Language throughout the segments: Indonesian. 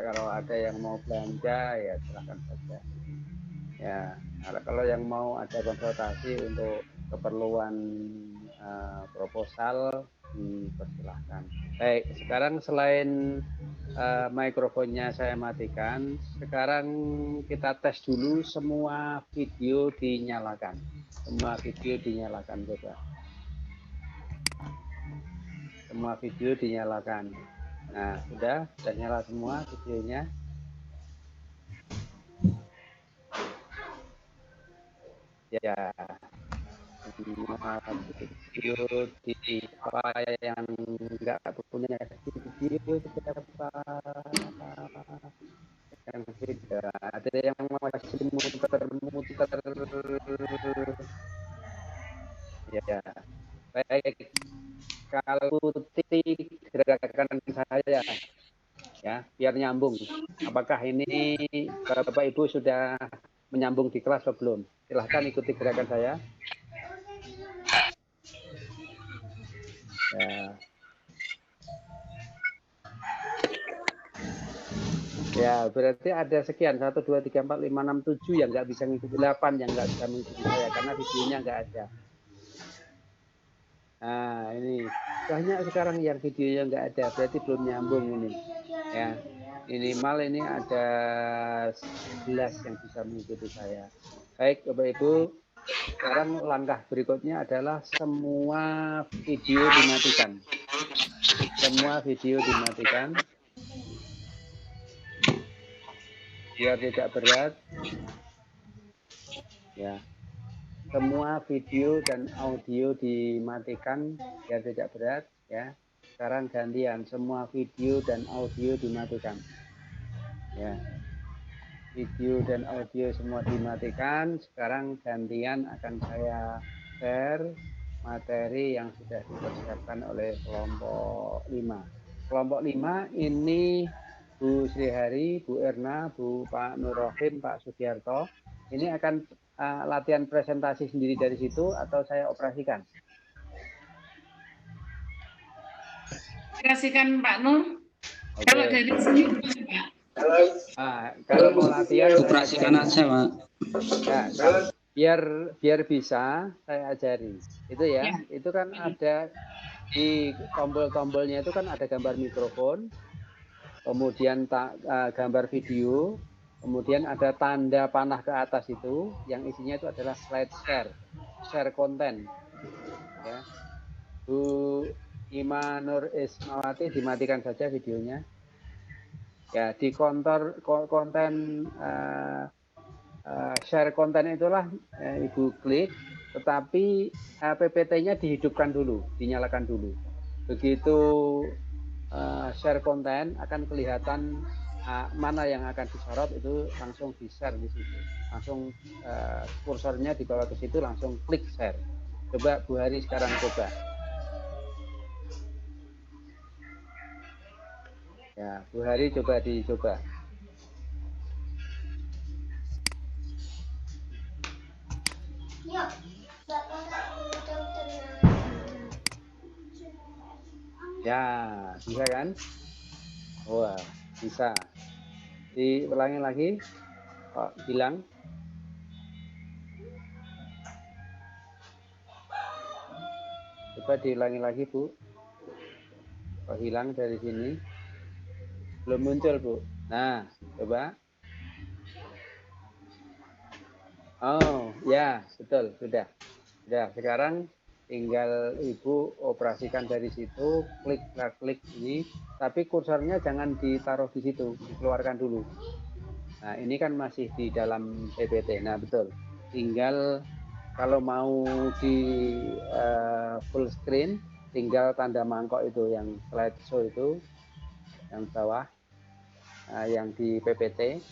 kalau ada yang mau belanja ya silahkan saja. Ya, kalau yang mau ada konsultasi untuk keperluan proposal dipersilahkan. Baik, sekarang selain mikrofonnya saya matikan, sekarang kita tes dulu semua video dinyalakan. Semua video dinyalakan coba. Semua video dinyalakan. Nah, sudah nyala semua videonya. Ya, semua video di apa yang nggak punya video siapa yang beda, ada yang masih muter-muter. Ya, baik. Kalau titik gerakan saya ya biar nyambung. Apakah ini Bapak Ibu sudah menyambung di kelas atau belum? Silahkan ikuti gerakan saya. Ya, berarti ada sekian 1, 2, 3, 4, 5, 6, 7 yang nggak bisa mengikuti, 8 yang nggak bisa mengikuti saya karena videonya nggak ada. Nah, ini banyak sekarang yang videonya nggak ada, berarti belum nyambung ini. Ya, minimal ini ada 11 yang bisa mengikuti saya. Baik, Bapak Ibu, sekarang langkah berikutnya adalah semua video dimatikan. Semua video dimatikan. Biar tidak berat. Ya. Semua video dan audio dimatikan biar tidak berat ya. Sekarang gantian, semua video dan audio dimatikan. Ya. Video dan audio semua dimatikan. Sekarang gantian akan saya share materi yang sudah dipersiapkan oleh kelompok 5. Kelompok 5 ini Bu Srihari, Bu Erna, Pak Nur Rohim, Pak Sugiarto. Ini akan latihan presentasi sendiri dari situ atau saya operasikan? Operasikan Pak Nur. Okay. Kalau dari sini kalau mau latihan operasikan aja, Pak. Ya, biar bisa saya ajari. Itu ya. Itu kan ada di tombol-tombolnya itu kan ada gambar mikrofon, kemudian gambar video, kemudian ada tanda panah ke atas itu, yang isinya itu adalah slide share konten. Ya. Bu Ima Nur Ismawati, dimatikan saja videonya. Ya, di konten share konten itulah Ibu klik, tetapi PPT-nya dihidupkan dulu, dinyalakan dulu. Begitu share konten akan kelihatan mana yang akan disorot, itu langsung di-share di situ. Langsung kursornya dibawa ke situ, langsung klik share. Coba Bu Hari sekarang coba. Ya, Bu Hari dicoba. Ya, bisa kan? Wah, bisa. Diulangi lagi. Oh, hilang. Coba diulangi lagi, Bu. Oh, hilang dari sini. Belum muncul, Bu. Nah, coba. Oh, ya, betul, sudah. Sekarang tinggal Ibu operasikan dari situ, klik ini, tapi kursornya jangan ditaruh di situ, dikeluarkan dulu. Nah, ini kan masih di dalam PPT. Nah, betul. Tinggal kalau mau di full screen, tinggal tanda mangkok itu yang slideshow itu, yang bawah, yang di PPT.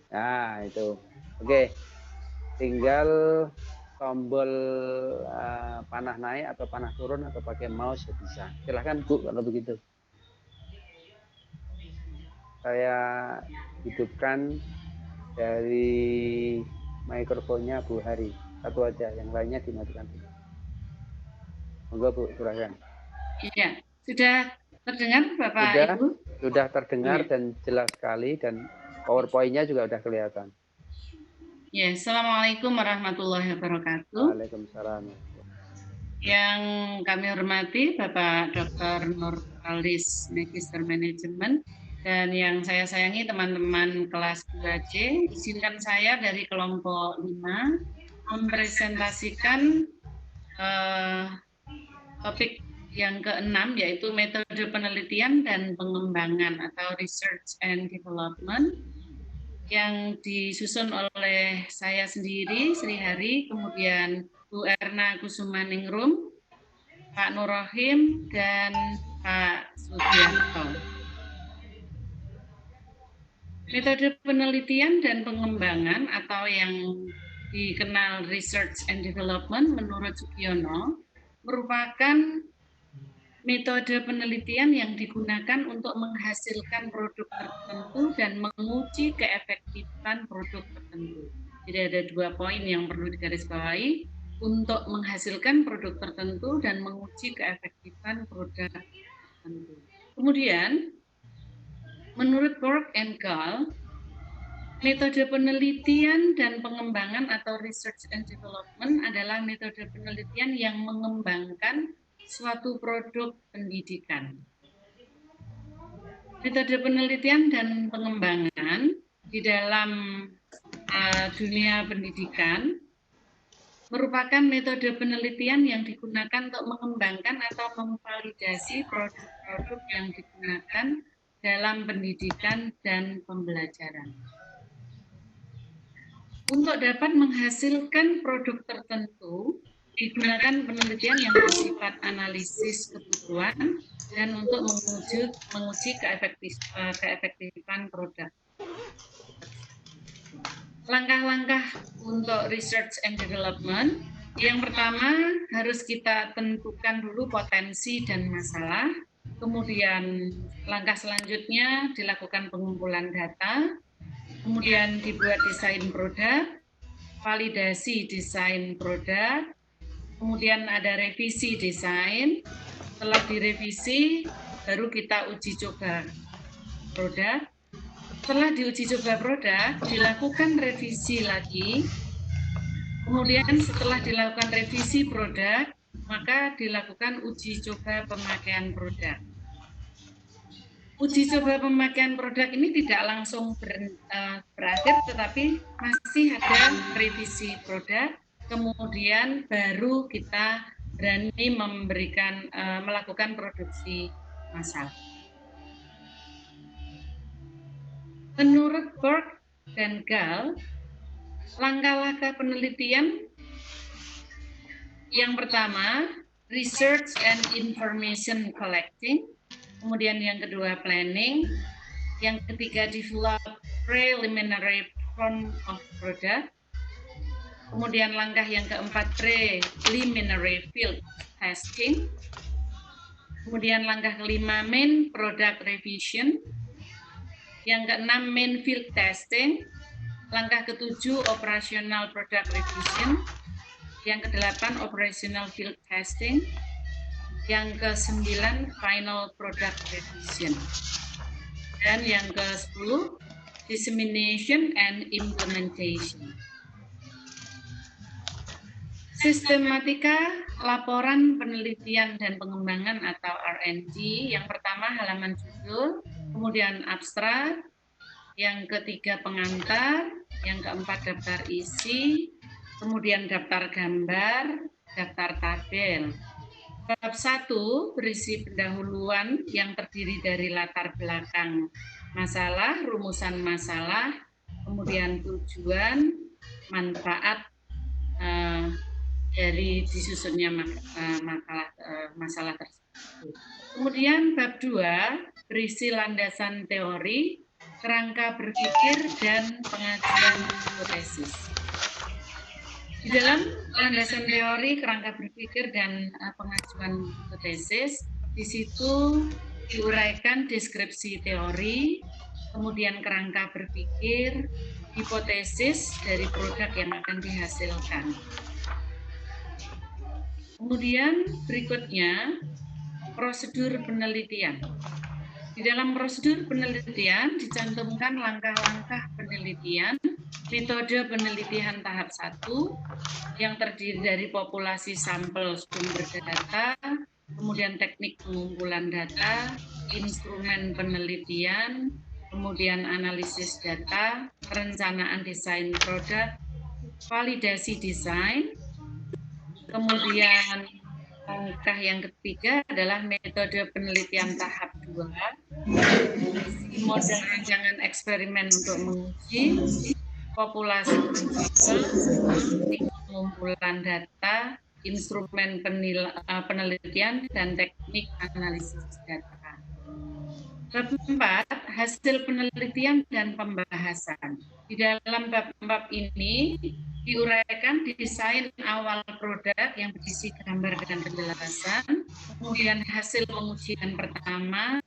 Nah, itu. Oke. Tinggal tombol panah naik atau panah turun atau pakai mouse ya bisa. Silahkan Bu kalau begitu. Saya hidupkan dari mikrofonnya Bu Hari. Satu aja, yang lainnya dimatikan dulu. Monggo Bu, silahkan. Iya, sudah terdengar Bapak sudah? Ibu? Sudah terdengar Ya. dan jelas sekali dan PowerPoint-nya juga sudah kelihatan. Ya, Assalamualaikum warahmatullahi wabarakatuh. Waalaikumsalam. Yang kami hormati Bapak Dr. Nur Alis, Magister Manajemen, dan yang saya sayangi teman-teman kelas 2C, izinkan saya dari kelompok 5 mempresentasikan topik yang keenam, yaitu metode penelitian dan pengembangan atau research and development, yang disusun oleh saya sendiri, Sri Hari, kemudian Bu Erna Kusumaningrum, Pak Nur Rohim, dan Pak Sugiarto. Metode penelitian dan pengembangan atau yang dikenal research and development menurut Sugiono merupakan metode penelitian yang digunakan untuk menghasilkan produk tertentu dan menguji keefektifan produk tertentu. Jadi ada 2 poin yang perlu digarisbawahi, untuk menghasilkan produk tertentu dan menguji keefektifan produk tertentu. Kemudian, menurut Borg and Gall, metode penelitian dan pengembangan atau research and development adalah metode penelitian yang mengembangkan suatu produk pendidikan. Metode penelitian dan pengembangan di dalam dunia pendidikan merupakan metode penelitian yang digunakan untuk mengembangkan atau memvalidasi produk-produk yang digunakan dalam pendidikan dan pembelajaran. Untuk dapat menghasilkan produk tertentu, digunakan penelitian yang bersifat analisis kebutuhan dan untuk menguji keefektifan produk. Langkah-langkah untuk research and development, yang pertama harus kita tentukan dulu potensi dan masalah, kemudian langkah selanjutnya dilakukan pengumpulan data, kemudian dibuat desain produk, validasi desain produk, kemudian ada revisi desain, setelah direvisi baru kita uji coba produk. Setelah diuji coba produk, dilakukan revisi lagi. Kemudian setelah dilakukan revisi produk, maka dilakukan uji coba pemakaian produk. Uji coba pemakaian produk ini tidak langsung berakhir, tetapi masih ada revisi produk, kemudian baru kita berani melakukan produksi massal. Menurut Borg dan Gall, langkah-langkah penelitian yang pertama, research and information collecting, kemudian yang kedua planning, yang ketiga develop preliminary form of product, kemudian langkah yang keempat preliminary field testing, kemudian langkah kelima main product revision, yang keenam main field testing, langkah ketujuh operational product revision, yang kedelapan operational field testing, yang ke-9 final product revision, dan yang ke-10 dissemination and implementation. Sistematika laporan penelitian dan pengembangan atau R&D, yang pertama halaman judul, kemudian abstrak, yang ketiga pengantar, yang keempat daftar isi, kemudian daftar gambar, daftar tabel. Bab 1 berisi pendahuluan yang terdiri dari latar belakang masalah, rumusan masalah, kemudian tujuan, manfaat dari disusunnya masalah tersebut. Kemudian bab 2 berisi landasan teori, kerangka berpikir, dan pengajuan hipotesis. Di dalam landasan teori, kerangka berpikir, dan pengajuan hipotesis, di situ diuraikan deskripsi teori, kemudian kerangka berpikir, hipotesis dari produk yang akan dihasilkan. Kemudian berikutnya prosedur penelitian. Di dalam prosedur penelitian dicantumkan langkah-langkah penelitian, metode penelitian tahap 1 yang terdiri dari populasi sampel sumber data, kemudian teknik pengumpulan data, instrumen penelitian, kemudian analisis data, perencanaan desain produk, validasi desain, kemudian langkah yang ketiga adalah metode penelitian tahap 2, model rancangan eksperimen untuk menguji populasi sampel, pengumpulan data, instrumen penelitian, dan teknik analisis data. Bab 4, hasil penelitian dan pembahasan. Di dalam bab ini diuraikan desain awal produk yang berisi gambar dan penjelasan, kemudian hasil pengujian pertama,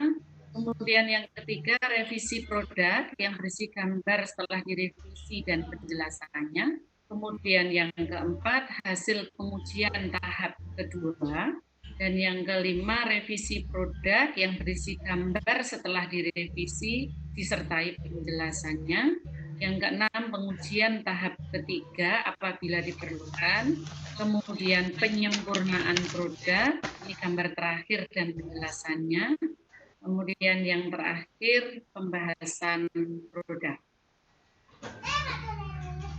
kemudian yang ketiga revisi produk yang berisi gambar setelah direvisi dan penjelasannya, kemudian yang keempat hasil pengujian tahap kedua, dan yang kelima revisi produk yang berisi gambar setelah direvisi disertai penjelasannya. Yang keenam, pengujian tahap ketiga apabila diperlukan. Kemudian penyempurnaan produk, ini gambar terakhir dan penjelasannya. Kemudian yang terakhir, pembahasan produk.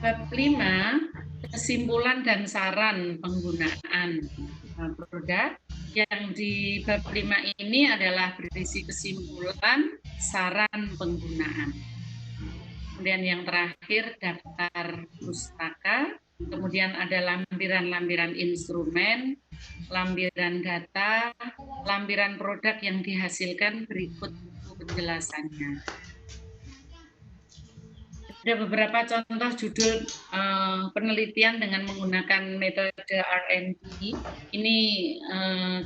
Bab 5, kesimpulan dan saran penggunaan produk. Yang di bab 5 ini adalah berisi kesimpulan, saran penggunaan. Kemudian yang terakhir daftar pustaka, kemudian ada lampiran-lampiran instrumen, lampiran data, lampiran produk yang dihasilkan berikut penjelasannya. Ada beberapa contoh judul penelitian dengan menggunakan metode R&D. Ini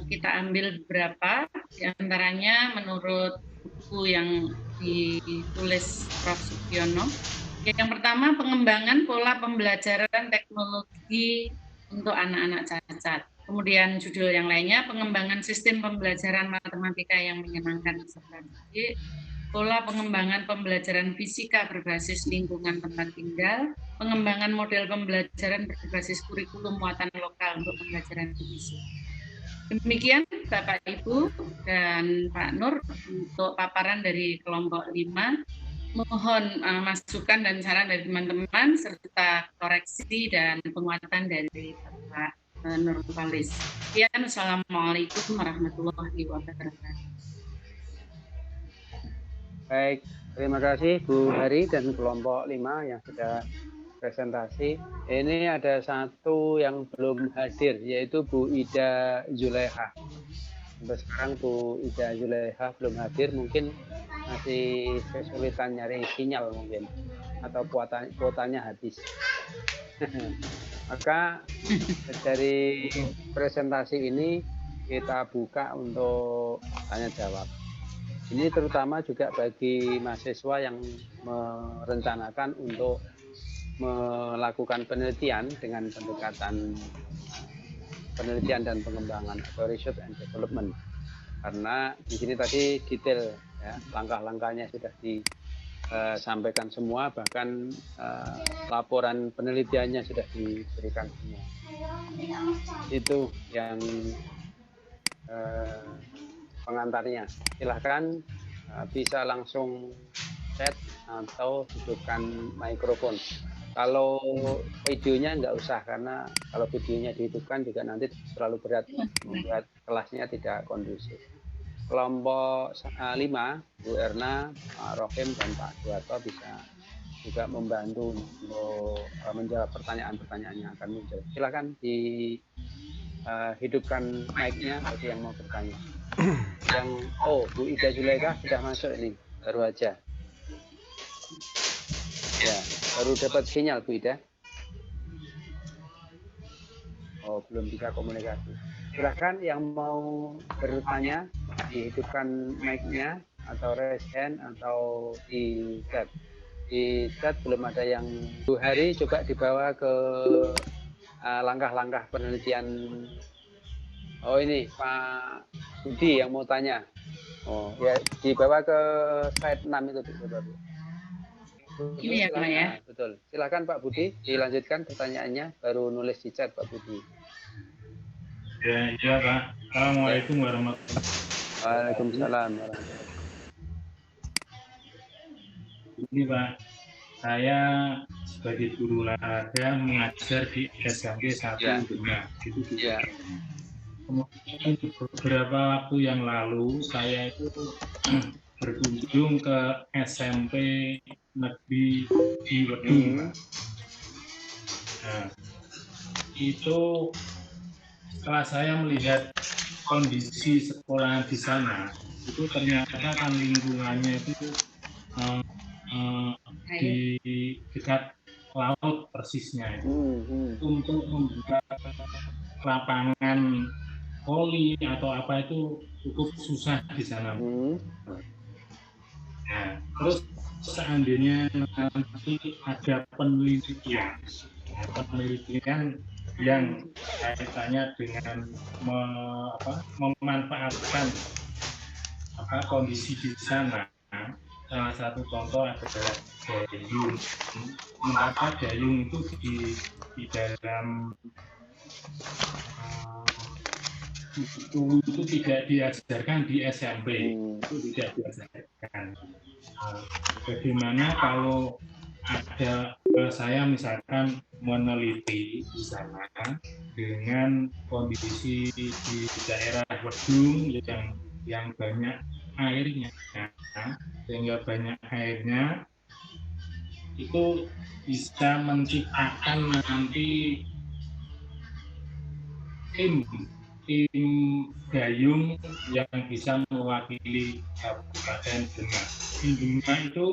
kita ambil beberapa, diantaranya menurut buku yang ditulis Prof. Sugiono. Yang pertama, pengembangan pola pembelajaran teknologi untuk anak-anak cacat. Kemudian judul yang lainnya, pengembangan sistem pembelajaran matematika yang menyenangkan peserta didik, pola pengembangan pembelajaran fisika berbasis lingkungan tempat tinggal, pengembangan model pembelajaran berbasis kurikulum muatan lokal untuk pembelajaran fisika. Demikian Bapak Ibu dan Pak Nur untuk paparan dari kelompok 5. Mohon masukan dan saran dari teman-teman serta koreksi dan penguatan dari Bapak Nurholis. Sekian, Assalamualaikum warahmatullahi wabarakatuh. Baik, terima kasih Bu Hari dan kelompok 5 yang sudah presentasi. Ini ada satu yang belum hadir, yaitu Bu Ida Zulaiha. Sampai sekarang Bu Ida Zulaiha belum hadir, mungkin masih kesulitan nyari sinyal mungkin, atau kuotanya habis. Maka dari presentasi ini kita buka untuk tanya jawab. Ini terutama juga bagi mahasiswa yang merencanakan untuk melakukan penelitian dengan pendekatan penelitian dan pengembangan atau research and development, karena di sini tadi detail ya, langkah-langkahnya sudah disampaikan semua, bahkan laporan penelitiannya sudah diberikan semua. Itu yang pengantarnya. Silahkan bisa langsung chat atau hidupkan mikrofon. Kalau videonya nggak usah, karena kalau videonya dihidupkan juga nanti terlalu berat, membuat kelasnya tidak kondusif. Kelompok 5, Bu Erna, Pak Rohim, dan Pak Duarto bisa juga membantu untuk menjawab pertanyaan-pertanyaan yang akan muncul. Silakan dihidupkan mic-nya bagi yang mau bertanya. Bu Ida Zulaiha sudah masuk ini, baru aja. Ya, baru dapat sinyal Bu Ida. Oh, belum bisa komunikasi. Silahkan yang mau bertanya, dihidupkan mic-nya atau raise hand atau di chat. Di chat belum ada yang. Bu Hari coba dibawa ke langkah-langkah penelitian Oh ini Pak Budi yang mau tanya. Oh ya, dibawa ke slide 6 itu Bapak. Ini ya Pak ya. Betul. Silakan Pak Budi, dilanjutkan pertanyaannya. Baru nulis di chat Pak Budi. Ya, iya Pak. Assalamualaikum warahmatullahi wabarakatuh. Waalaikumsalam warahmatullahi wabarakatuh. Ini Pak, saya sebagai guru olahraga mengajar di SMP 1 Demak. Itu juga. Kemudian beberapa waktu yang lalu saya itu berkunjung ke SMP Negeri di Wedung. Nah, itu setelah saya melihat kondisi sekolah di sana, itu ternyata kan lingkungannya itu di dekat laut persisnya itu. Untuk membuat lapangan voli atau apa itu cukup susah di sana. Nah, terus seandainya nanti ada penelitian yang kaitannya dengan memanfaatkan kondisi di sana. Salah satu contoh adalah dayung. Mengapa dayung itu di dalam itu tidak diajarkan di SMP, itu tidak diajarkan. Bagaimana kalau ada saya misalkan meneliti di sana dengan kondisi di daerah Wedung yang banyak airnya, sehingga banyak airnya itu bisa menciptakan nanti tim dayung yang bisa mewakili Kabupaten Demak. Di Demak itu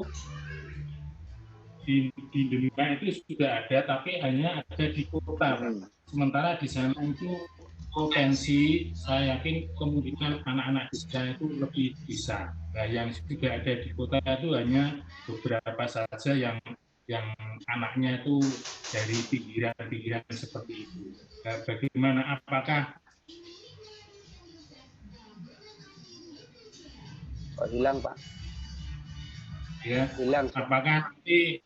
di Demak itu sudah ada, tapi hanya ada di kota. Sementara di sana itu potensi, saya yakin kemungkinan anak-anak di sana itu lebih bisa. Nah, yang sudah ada di kota itu hanya beberapa saja yang anaknya itu dari pinggiran-pinggiran seperti itu. Nah, bagaimana, apakah hilang Pak? Ya, hilang. Apakah nanti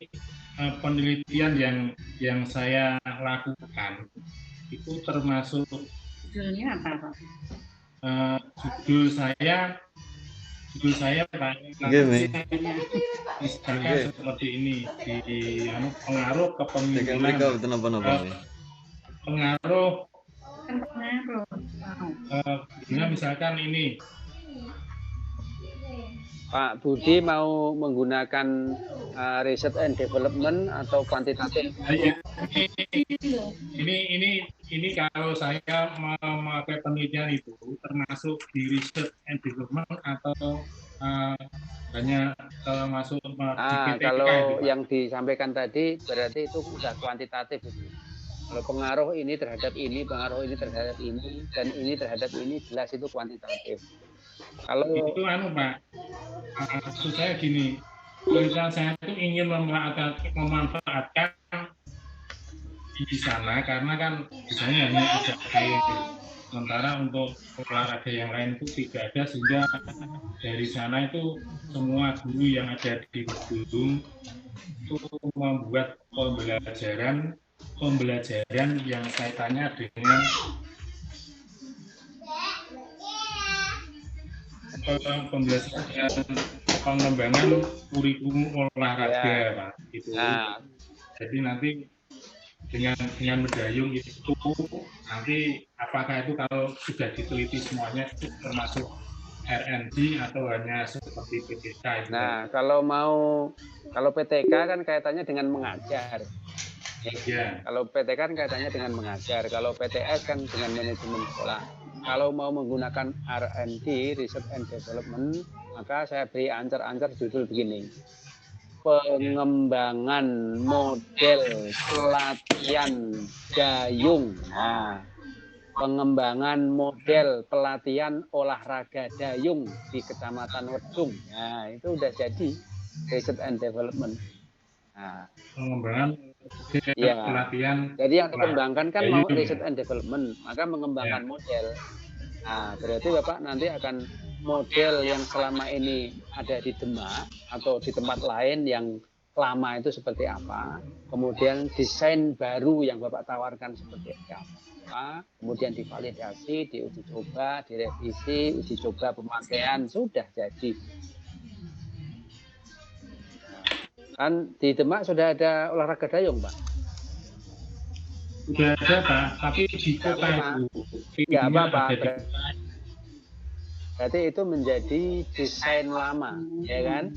penelitian yang saya lakukan itu termasuk judulnya apa Pak? Judul saya Pak, misalkan seperti ini di pengaruh kepemimpinan, pengaruh misalkan ini. Pak Budi mau menggunakan research and development atau kuantitatif? Ini kalau saya memakai penelitian itu termasuk di research and development atau hanya masuk di PTK kalau itu, yang disampaikan tadi berarti itu sudah kuantitatif. Kalau pengaruh ini terhadap ini, pengaruh ini terhadap ini, dan ini terhadap ini, jelas itu kuantitatif. Kalau itu Pak, maksud saya gini, penelitian saya itu ingin memanfaatkan di sana karena kan di sana hanya ada air, sementara untuk olahraga yang lain itu tidak ada, sehingga dari sana itu semua guru yang ada di gedung itu membuat pembelajaran yang kaitannya dengan pembelajaran pengembangan kurikulum olahraga Pak, itu. Jadi nanti dengan mendayung itu nanti apakah itu kalau sudah diteliti semuanya itu termasuk RND atau hanya seperti PTK itu? Nah, kalau PTK kan kaitannya dengan mengajar. Ya. Kalau PTK kan kaitannya dengan mengajar, kalau PTS kan dengan manajemen sekolah. Kalau mau menggunakan R&D, Research and Development, maka saya beri ancer-ancer judul begini. Pengembangan model pelatihan dayung. Nah, pengembangan model pelatihan olahraga dayung di Kecamatan Wedung. Nah, itu udah jadi Research and Development. Nah, pengembangan pelatihan. Jadi yang dikembangkan kan mau Research and Development, maka mengembangkan model. Nah, berarti Bapak nanti akan model yang selama ini ada di Demak atau di tempat lain yang lama itu seperti apa, kemudian desain baru yang Bapak tawarkan seperti apa, kemudian divalidasi, diuji coba, direvisi, uji coba pemakaian, sudah jadi. Kan di Demak sudah ada olahraga dayung, Pak? Sudah ada Pak, tapi di kota itu Nggak filmnya apa-apa. ada di kota. Berarti itu menjadi desain lama, ya kan?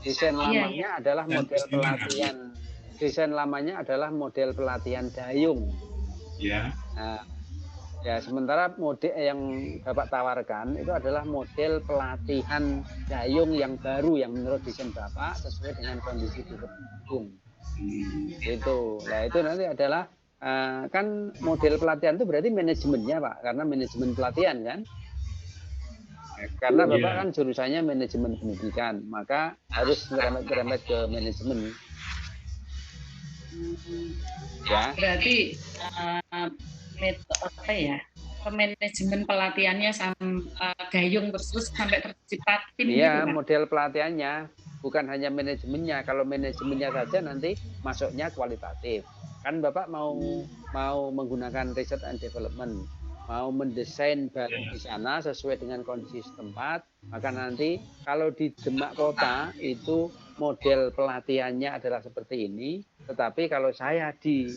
Desain lamanya adalah model pelatihan. Desain lamanya adalah model pelatihan dayung. Ya. Nah, ya sementara model yang Bapak tawarkan itu adalah model pelatihan dayung yang baru yang menurut desain Bapak sesuai dengan kondisi di gedung. Itu. Nah, itu nanti adalah kan model pelatihan itu berarti manajemennya, Pak, karena manajemen pelatihan kan. Karena Bapak kan jurusannya manajemen pendidikan, maka harus merembet ke manajemen. Ya. Berarti metode apa ya? Manajemen pelatihannya gayung terus sampai tercipta tim iya, gitu, model pelatihannya bukan hanya manajemennya. Kalau manajemennya saja nanti masuknya kualitatif. Kan Bapak mau menggunakan research and development, mau mendesain baru di sana sesuai dengan kondisi setempat, maka nanti kalau di Demak Kota itu model pelatihannya adalah seperti ini, tetapi kalau saya di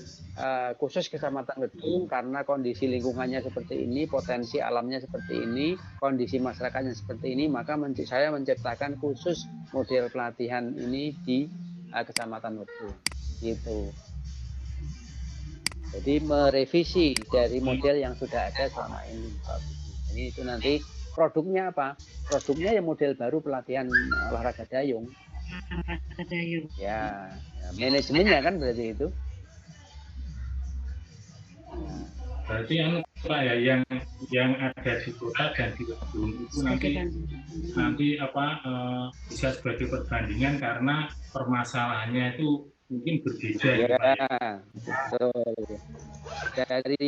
khusus Kecamatan Gedung karena kondisi lingkungannya seperti ini, potensi alamnya seperti ini, kondisi masyarakatnya seperti ini, maka saya menciptakan khusus model pelatihan ini di Kecamatan Gedung. Gitu. Jadi merevisi dari model yang sudah ada selama ini. Jadi itu nanti produknya apa? Produknya ya model baru pelatihan olahraga dayung. Olahraga dayung. Ya, manajemennya kan berarti itu. Berarti Pak ya yang ada di kota dan di gedung itu nanti bisa sebagai perbandingan karena permasalahannya itu mungkin berbeda. Ya, betul. Dari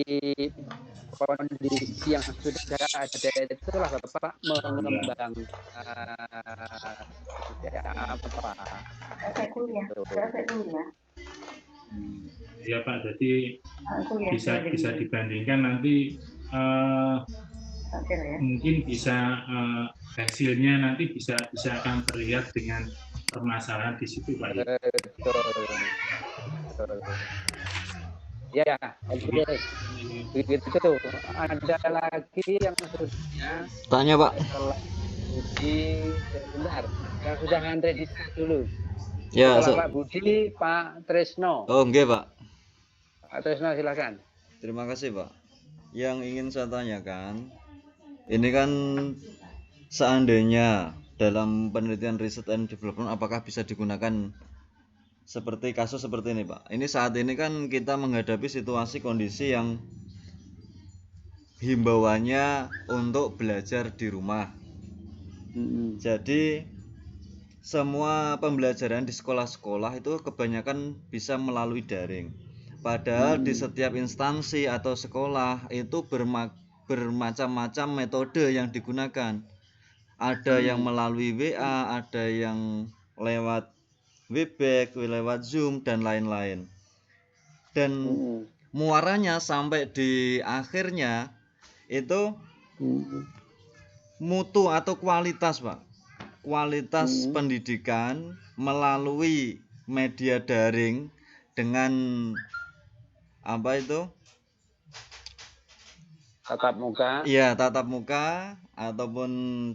kondisi yang sudah ada itulah Bapak mengembang apa? Saya kuliah. Ya Pak, jadi bisa dibandingkan nanti mungkin bisa hasilnya nanti bisa akan terlihat dengan permasalahan di situ Pak. Betul. Ya, oke. Begitu. Ada lagi yang sudah tanya Pak. Bentar, yang sudah ngantri di dulu. Ya, Setelah Pak Budi, Pak Tresno. Oh, enggak Pak. Pak Tresno silakan. Terima kasih Pak. Yang ingin saya tanyakan, ini kan seandainya dalam penelitian riset and development apakah bisa digunakan seperti kasus seperti ini Pak. Ini saat ini kan kita menghadapi situasi kondisi yang himbauannya untuk belajar di rumah. Jadi semua pembelajaran di sekolah-sekolah itu kebanyakan bisa melalui daring. Padahal di setiap instansi atau sekolah itu bermacam-macam metode yang digunakan. Ada yang melalui WA, ada yang lewat Webex, lewat Zoom dan lain-lain. Dan muaranya sampai di akhirnya itu mutu atau kualitas Pak. Kualitas pendidikan melalui media daring dengan apa itu? Tatap muka. Iya, tatap muka ataupun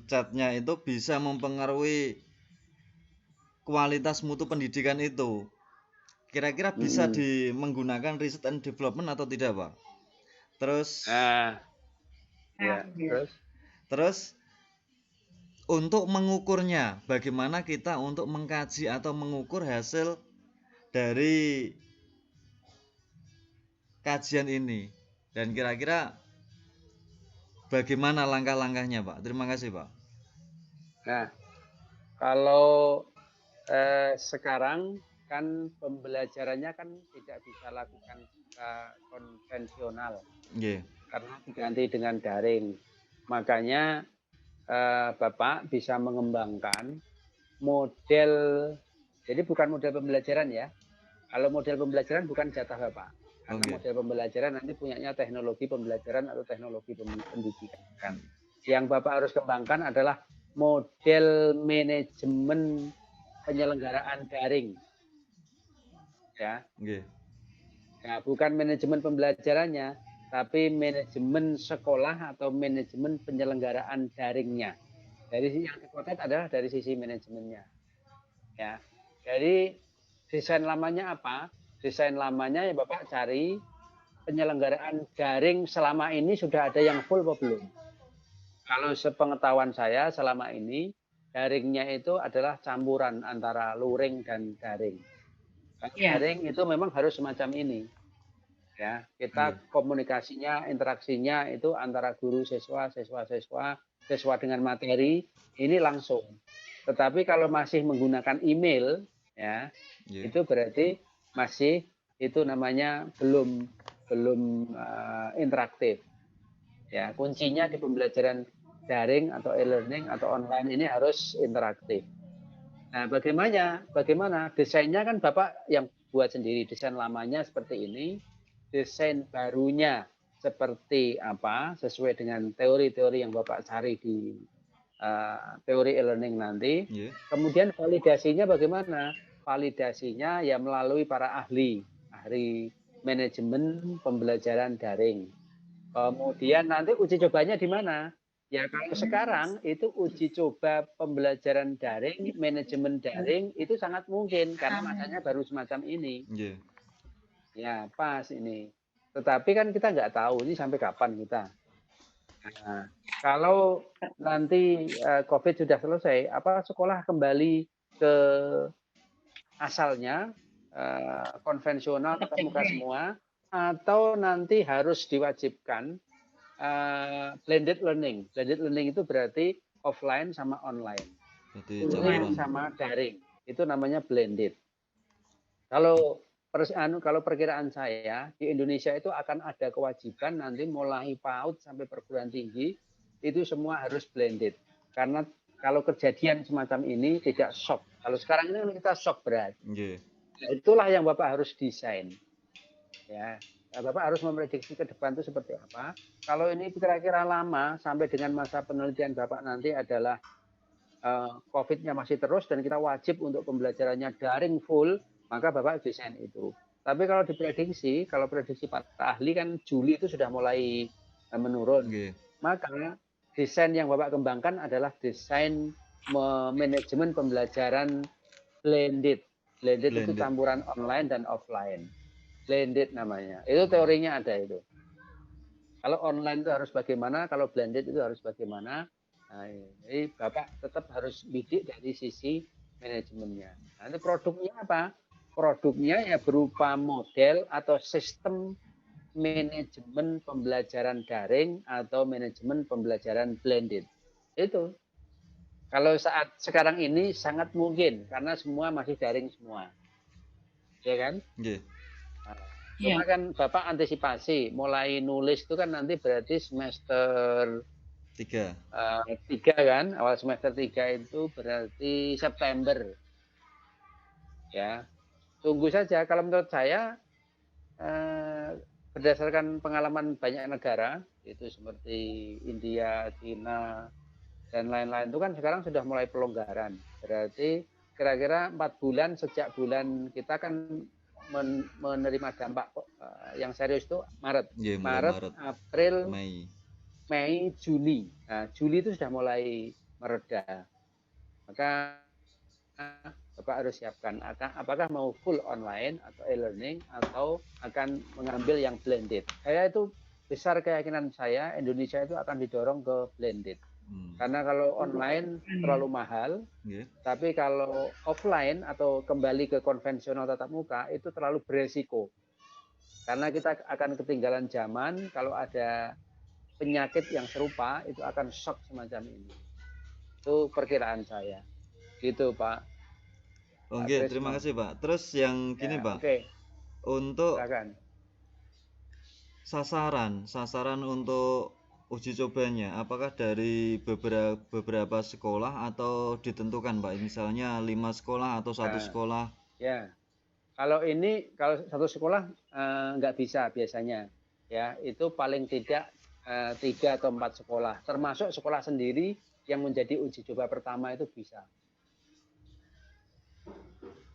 chatnya itu bisa mempengaruhi kualitas mutu pendidikan itu. Kira-kira bisa menggunakan riset and development atau tidak Pak? Terus terus untuk mengukurnya, bagaimana kita untuk mengkaji atau mengukur hasil dari kajian ini, dan kira-kira bagaimana langkah-langkahnya Pak? Terima kasih Pak. Nah, kalau sekarang kan pembelajarannya kan tidak bisa lakukan secara konvensional, karena diganti dengan daring. Makanya Bapak bisa mengembangkan model, jadi bukan model pembelajaran ya. Kalau model pembelajaran bukan jatah Bapak. Karena Oke. model pembelajaran nanti punyanya teknologi pembelajaran atau teknologi pendidikan. Yang Bapak harus kembangkan adalah model manajemen penyelenggaraan daring. Ya. Oke. Nah, bukan manajemen pembelajarannya, tapi manajemen sekolah atau manajemen penyelenggaraan daringnya. Dari yang dipotret adalah dari sisi manajemennya. Ya. Jadi desain lamanya apa? Desain lamanya ya Bapak cari penyelenggaraan daring selama ini sudah ada yang full atau belum? Kalau sepengetahuan saya selama ini daringnya itu adalah campuran antara luring dan daring. Ya. Daring itu memang harus semacam ini. Ya, kita komunikasinya, interaksinya itu antara guru siswa, siswa dengan materi ini langsung. Tetapi kalau masih menggunakan email, ya, itu berarti masih itu namanya belum interaktif. Ya, kuncinya di pembelajaran daring atau e-learning atau online ini harus interaktif. Nah, bagaimana desainnya kan Bapak yang buat sendiri, desain lamanya seperti ini, desain barunya seperti apa sesuai dengan teori-teori yang Bapak cari di teori e-learning nanti. Kemudian validasinya bagaimana? Validasinya ya melalui para ahli manajemen pembelajaran daring. Kemudian nanti uji cobanya di mana? Ya kalau sekarang itu uji coba pembelajaran daring, manajemen daring itu sangat mungkin karena masanya baru semacam ini. Ya pas ini. Tetapi kan kita nggak tahu ini sampai kapan kita. Nah, kalau nanti COVID sudah selesai, apa sekolah kembali ke asalnya konvensional tatap muka semua, atau nanti harus diwajibkan blended learning. Blended learning itu berarti offline sama online. Luring sama daring. Itu namanya blended. Kalau perkiraan saya di Indonesia itu akan ada kewajiban nanti mulai PAUD sampai perguruan tinggi itu semua harus blended. Karena kalau kejadian semacam ini tidak shock. Kalau sekarang ini kita shock berat. Nah, itulah yang Bapak harus desain. Ya. Bapak harus memprediksi ke depan itu seperti apa. Kalau ini kira-kira lama sampai dengan masa penelitian Bapak nanti adalah COVID-nya masih terus dan kita wajib untuk pembelajarannya daring full, maka Bapak desain itu. Tapi kalau diprediksi, kalau prediksi para ahli kan Juli itu sudah mulai menurun. Maka desain yang Bapak kembangkan adalah desain manajemen pembelajaran blended. Blended itu campuran online dan offline. Blended namanya. Itu teorinya ada itu. Kalau online itu harus bagaimana, kalau blended itu harus bagaimana. Nah, jadi Bapak tetap harus bidik dari sisi manajemennya. Nanti produknya apa? Produknya ya berupa model atau sistem manajemen pembelajaran daring atau manajemen pembelajaran blended. Itu. Kalau saat sekarang ini sangat mungkin karena semua masih daring semua. Ya kan? Cuma kan Bapak antisipasi, mulai nulis itu kan nanti berarti semester 3 kan, awal semester 3 itu berarti September. Ya, tunggu saja. Kalau menurut saya berdasarkan pengalaman banyak negara, itu seperti India, China, dan lain-lain itu kan sekarang sudah mulai pelonggaran. Berarti kira-kira 4 bulan sejak bulan kita kan menerima dampak yang serius itu Maret, April, Mei, Juni. Nah, Juli itu sudah mulai mereda. Maka Bapak harus siapkan apakah mau full online atau e-learning atau akan mengambil yang blended. Saya itu besar keyakinan saya Indonesia itu akan didorong ke blended. Karena kalau online terlalu mahal, tapi kalau offline atau kembali ke konvensional tatap muka itu terlalu beresiko. Karena kita akan ketinggalan zaman, kalau ada penyakit yang serupa itu akan shock semacam ini. Itu perkiraan saya. Gitu, Pak. Oke, terima kasih, Pak. Terus yang gini, Pak. Untuk silakan. sasaran untuk uji cobanya? Apakah dari beberapa sekolah atau ditentukan, Pak? Misalnya 5 sekolah atau satu Nah, sekolah? ya, kalau satu sekolah nggak bisa biasanya, ya itu paling tidak 3 atau 4 sekolah, termasuk sekolah sendiri yang menjadi uji coba pertama itu bisa.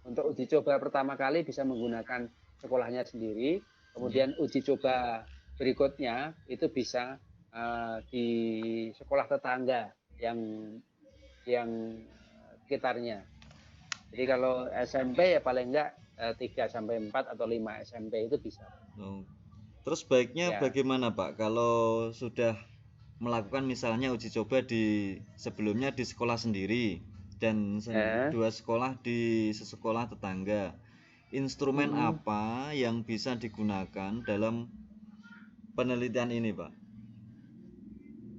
Untuk uji coba pertama kali bisa menggunakan sekolahnya sendiri, kemudian uji coba berikutnya itu bisa di sekolah tetangga yang sekitarnya. Jadi kalau SMP ya paling enggak 3 sampai 4 atau 5 SMP itu bisa. Oh. Terus baiknya Ya. bagaimana, Pak? Kalau sudah melakukan misalnya uji coba sebelumnya di sekolah sendiri dan 2 sekolah di sekolah tetangga. Instrumen apa yang bisa digunakan dalam penelitian ini, Pak?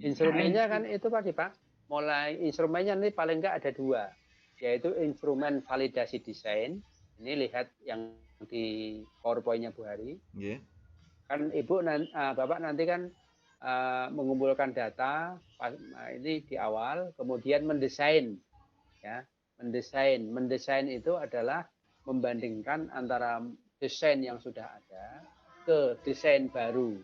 Instrumennya kan itu Pak. Mulai instrumennya ini paling enggak ada 2, yaitu instrumen validasi desain. Ini lihat yang di PowerPoint-nya Bu Hari. Yeah. Kan Bapak nanti kan mengumpulkan data ini di awal, kemudian mendesain, ya, mendesain itu adalah membandingkan antara desain yang sudah ada ke desain baru,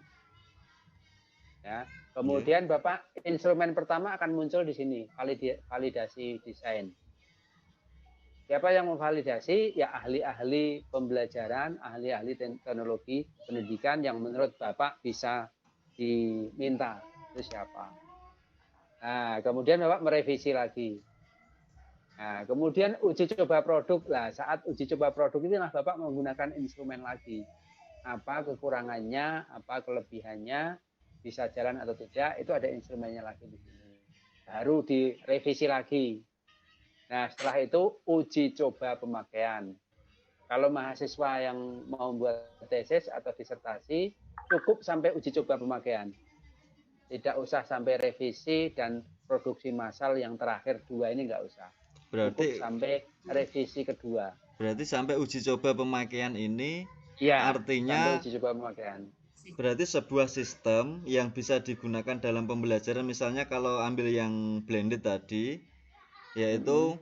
ya. Kemudian Bapak instrumen pertama akan muncul di sini, validasi desain. Siapa yang memvalidasi? Ya ahli-ahli pembelajaran, ahli-ahli teknologi pendidikan yang menurut Bapak bisa diminta. Itu siapa? Nah, kemudian Bapak merevisi lagi. Nah, kemudian uji coba produk. Lah, saat uji coba produk itulah Bapak menggunakan instrumen lagi. Apa kekurangannya, apa kelebihannya, bisa jalan atau tidak, itu ada instrumennya lagi di sini. Baru direvisi lagi. Nah, setelah itu uji coba pemakaian. Kalau mahasiswa yang mau membuat tesis atau disertasi, cukup sampai uji coba pemakaian. Tidak usah sampai revisi dan produksi massal yang terakhir 2 ini nggak usah. Cukup sampai revisi kedua. Berarti sampai uji coba pemakaian ini ya, artinya sampai uji coba pemakaian. Berarti sebuah sistem yang bisa digunakan dalam pembelajaran, misalnya kalau ambil yang blended tadi, yaitu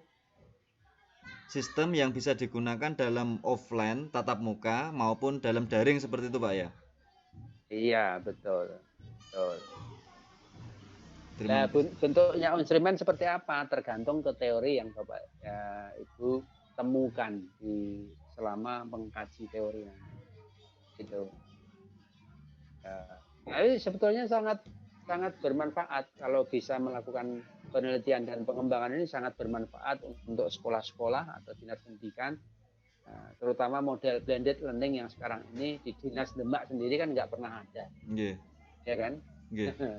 sistem yang bisa digunakan dalam offline tatap muka maupun dalam daring seperti itu, Pak, ya? Iya, betul. Nah, bentuknya instrumen seperti apa tergantung ke teori yang Bapak Ibu temukan selama mengkaji teori gitu. Jadi sebetulnya sangat bermanfaat kalau bisa melakukan penelitian dan pengembangan ini, sangat bermanfaat untuk sekolah-sekolah atau dinas pendidikan, terutama model blended learning yang sekarang ini di Dinas Demak sendiri kan nggak pernah ada. Ya kan?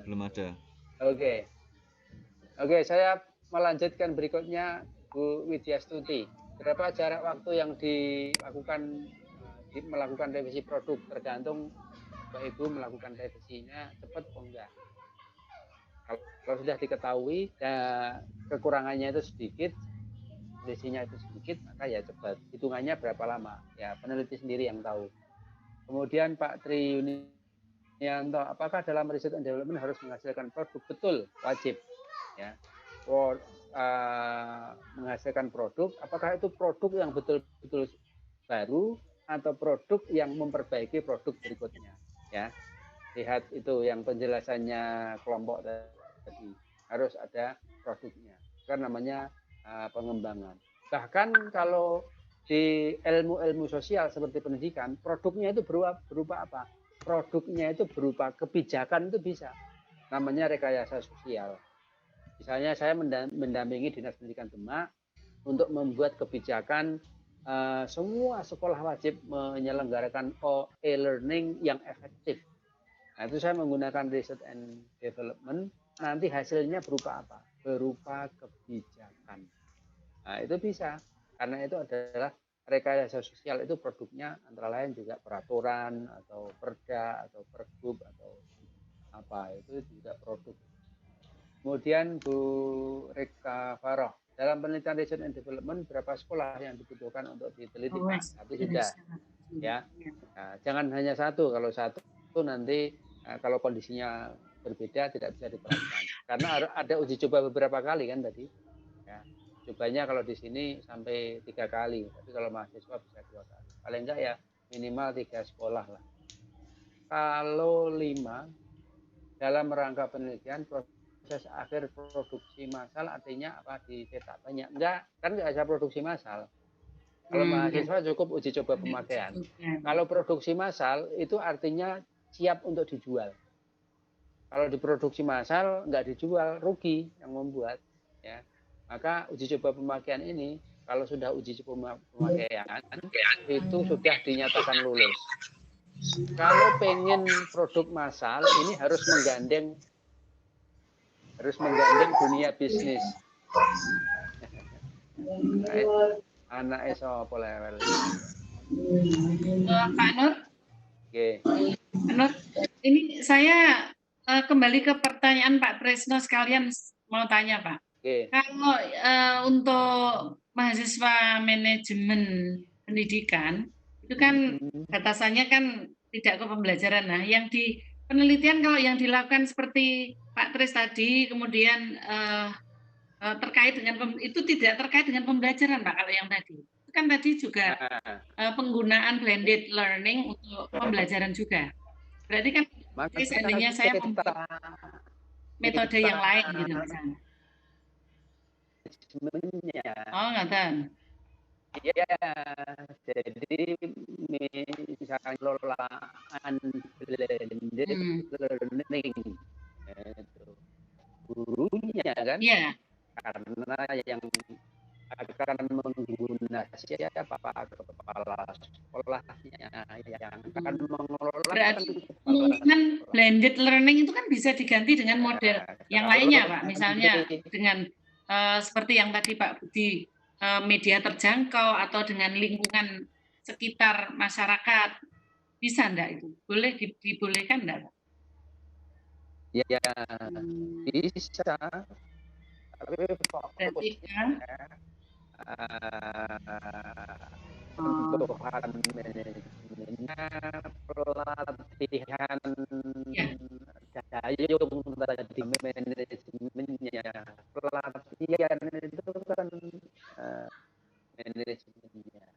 Belum ada. Oke, saya melanjutkan berikutnya Bu Widyastuti. Berapa jarak waktu yang melakukan revisi produk? Tergantung Bapak Ibu melakukan revisinya cepat atau enggak. Kalau sudah diketahui kekurangannya itu sedikit, revisinya itu sedikit, maka ya cepat. Hitungannya berapa lama? Ya peneliti sendiri yang tahu. Kemudian Pak Tri Yunianto, apakah dalam research and development harus menghasilkan produk? Betul, wajib. Ya, menghasilkan produk. Apakah itu produk yang betul-betul baru atau produk yang memperbaiki produk berikutnya? Ya, lihat itu yang penjelasannya kelompok tadi, harus ada produknya. Kan namanya pengembangan. Bahkan kalau di ilmu-ilmu sosial seperti pendidikan, produknya itu berupa apa? Produknya itu berupa kebijakan, itu bisa. Namanya rekayasa sosial. Misalnya saya mendampingi Dinas Pendidikan Demak untuk membuat kebijakan semua sekolah wajib menyelenggarakan e-learning yang efektif. Nah, itu saya menggunakan research and development. Nanti hasilnya berupa apa? Berupa kebijakan. Nah, itu bisa. Karena itu adalah rekayasa sosial, itu produknya antara lain juga peraturan atau perda atau pergub atau apa, itu juga produk. Kemudian Bu Rika Faroh, dalam penelitian research and development berapa sekolah yang dibutuhkan untuk diteliti? Tapi sudah, ya. Nah, jangan hanya satu. Kalau satu nanti kalau kondisinya berbeda tidak bisa diterapkan. Karena ada uji coba beberapa kali kan tadi. Ya. Cobanya kalau di sini sampai 3 kali, tapi kalau mahasiswa bisa 2 kali. Paling enggak ya minimal 3 sekolah lah. Kalau 5 dalam rangka penelitian proses akhir produksi massal artinya apa dicetak banyak. Enggak, kan enggak bisa produksi massal. Kalau mahasiswa cukup uji coba pemakaian. Kalau produksi massal itu artinya siap untuk dijual. Kalau diproduksi massal nggak dijual, rugi yang membuat. Ya. Maka uji coba pemakaian ini, kalau sudah uji coba pemakaian, itu sudah dinyatakan lulus. Kalau pengen produk massal, ini harus menggandeng dunia bisnis. Anak sapa level. Pak Nur. Oke. Nur, ini saya kembali ke pertanyaan Pak Tresno sekalian mau tanya Pak. Oke. Kalau untuk mahasiswa manajemen pendidikan itu kan batasannya kan tidak ke pembelajaran. Nah, yang di penelitian kalau yang dilakukan seperti Pak Tris tadi, kemudian terkait dengan itu tidak terkait dengan pembelajaran Pak kalau yang tadi. Itu kan tadi juga penggunaan blended learning untuk pembelajaran juga. Berarti kan seandainya saya membuat metode yang lain gitu misalnya. Oh, nggak. Ya, jadi misalkan kelolaan blended learning, itu gurunya kan, karena yang akan menggunakan siapa kepala sekolahnya yang akan mengelola. Berarti penggunaan blended learning itu kan bisa diganti dengan model yang lainnya Pak, misalnya dengan seperti yang tadi Pak Budi, media terjangkau atau dengan lingkungan sekitar masyarakat, bisa enggak itu? Boleh dibolehkan enggak? Ya, bisa. Tapi fokusnya pelatihan dayung tadi manajemennya, pelatihan itu kan manajemennya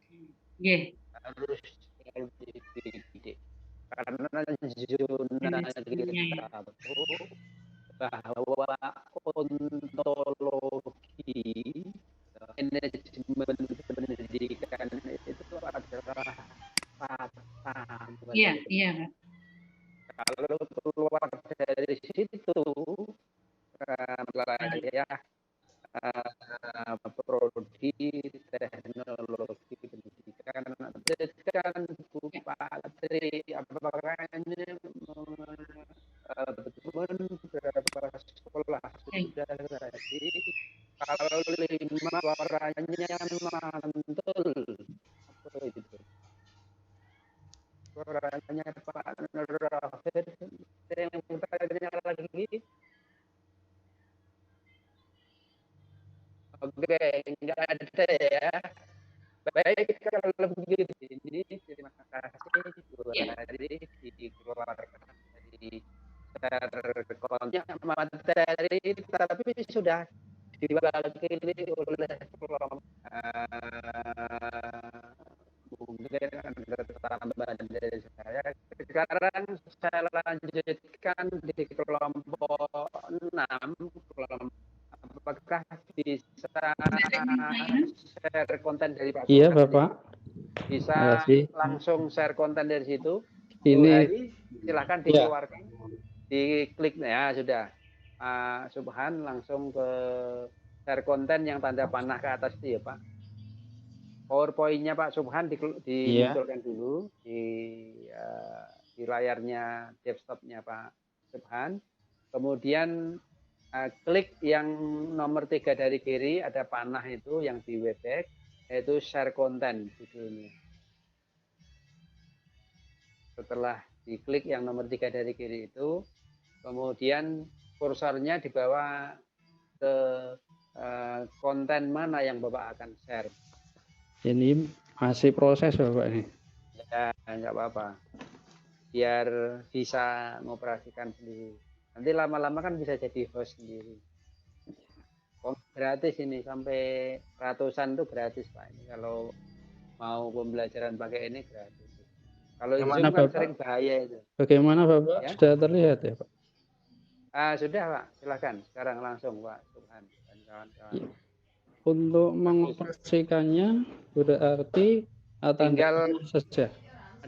harus dididik karena zona kita bahwa ontologi manajemen pendidikan itu adalah fakta. Iya. Kalau keluar dari situ ya prodi teknologi pendidikan kan Patri apakah ini beberapa sekolah sudah tadi kalau 5 warnanya mantul apa itu warnanya Pak Nurafid yang tanya lagi. Oke, enggak ada ya. Baik, kalau begitu ini terima kasih dari dikeluarkan dari terkonnya materi tapi sudah diwakili oleh kelompok mungkin tambahan dari saya. Sekarang saya lanjutkan di kelompok 6 apakah bisa share konten dari Pak? Iya Bapak. Bisa langsung share konten dari situ. Ini silahkan dikeluarkan, diklik ya sudah. Subhan langsung ke share konten yang tanda panah ke atas itu ya Pak. PowerPoint-nya Pak Subhan dimunculkan dulu di layarnya desktop-nya Pak Subhan. Kemudian klik yang nomor 3 dari kiri ada panah itu yang di Webex yaitu share konten judulnya. Setelah diklik yang nomor 3 dari kiri itu, kemudian kursornya dibawa ke konten mana yang Bapak akan share. Ini masih proses Bapak ini. Ya, enggak apa-apa. Biar bisa mengoperasikan sendiri. Nanti lama-lama kan bisa jadi host sendiri. Gratis ini, sampai ratusan tuh gratis Pak. Ini kalau mau pembelajaran pakai ini gratis. Kalau Bagaimana Zoom kan Bapak? sering bahaya itu. Bagaimana Bapak? Ya? Sudah terlihat ya Pak? Sudah Pak, silakan. Sekarang langsung Pak Subhan dan kawan-kawan. Ya. Untuk mengoperasikannya berarti Tinggal tanda saja.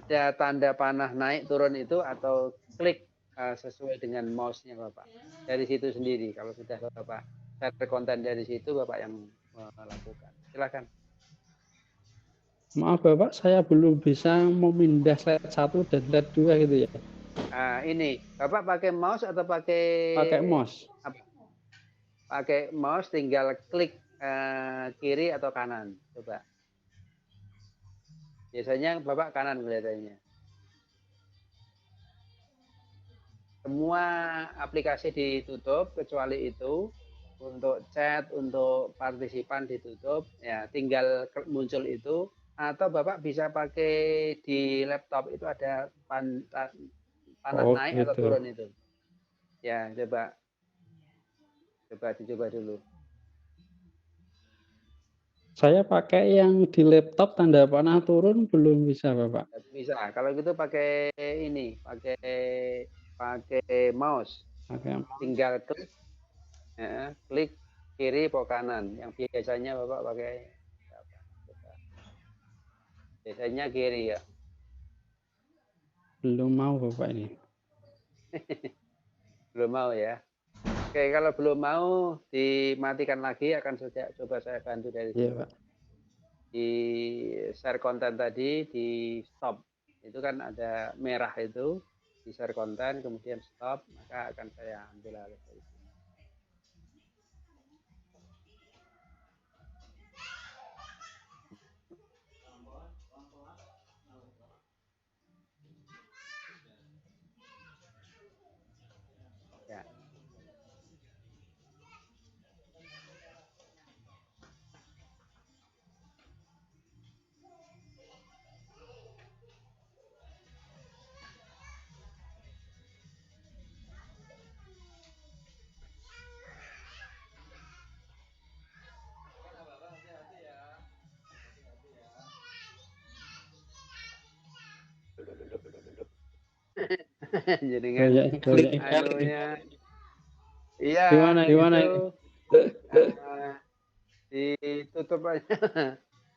ada tanda panah naik turun itu atau klik sesuai dengan mouse-nya Bapak. Dari situ sendiri. Kalau sudah Bapak share konten dari situ, Bapak yang melakukan. Silakan. Maaf Bapak, saya belum bisa memindah slide 1 dan slide 2 gitu ya. Ini Bapak pakai mouse atau pakai mouse? Apa? Pakai mouse, tinggal klik kiri atau kanan. Coba. Biasanya Bapak kanan kelihatannya. Semua aplikasi ditutup kecuali itu. Untuk chat, untuk partisipan ditutup. Ya, tinggal muncul itu. Atau Bapak bisa pakai di laptop itu ada panah naik gitu. atau turun itu. Ya, coba dicoba dulu. Saya pakai yang di laptop tanda panah turun belum bisa Bapak. Bisa. Kalau gitu pakai ini, pakai mouse. Tinggal klik kiri atau kanan. Yang biasanya Bapak pakai apa? Biasanya kiri ya. Belum mau Bapak ini. Belum mau ya. Oke, kalau belum mau dimatikan lagi, akan coba saya bantu dari sini. Iya Pak. Di share konten tadi di stop. Itu kan ada merah itu, di share konten kemudian stop, maka akan saya ambil alih dari sini. Ya. Jaringan klik anunya. Iya, Gimana itu ditutup aja.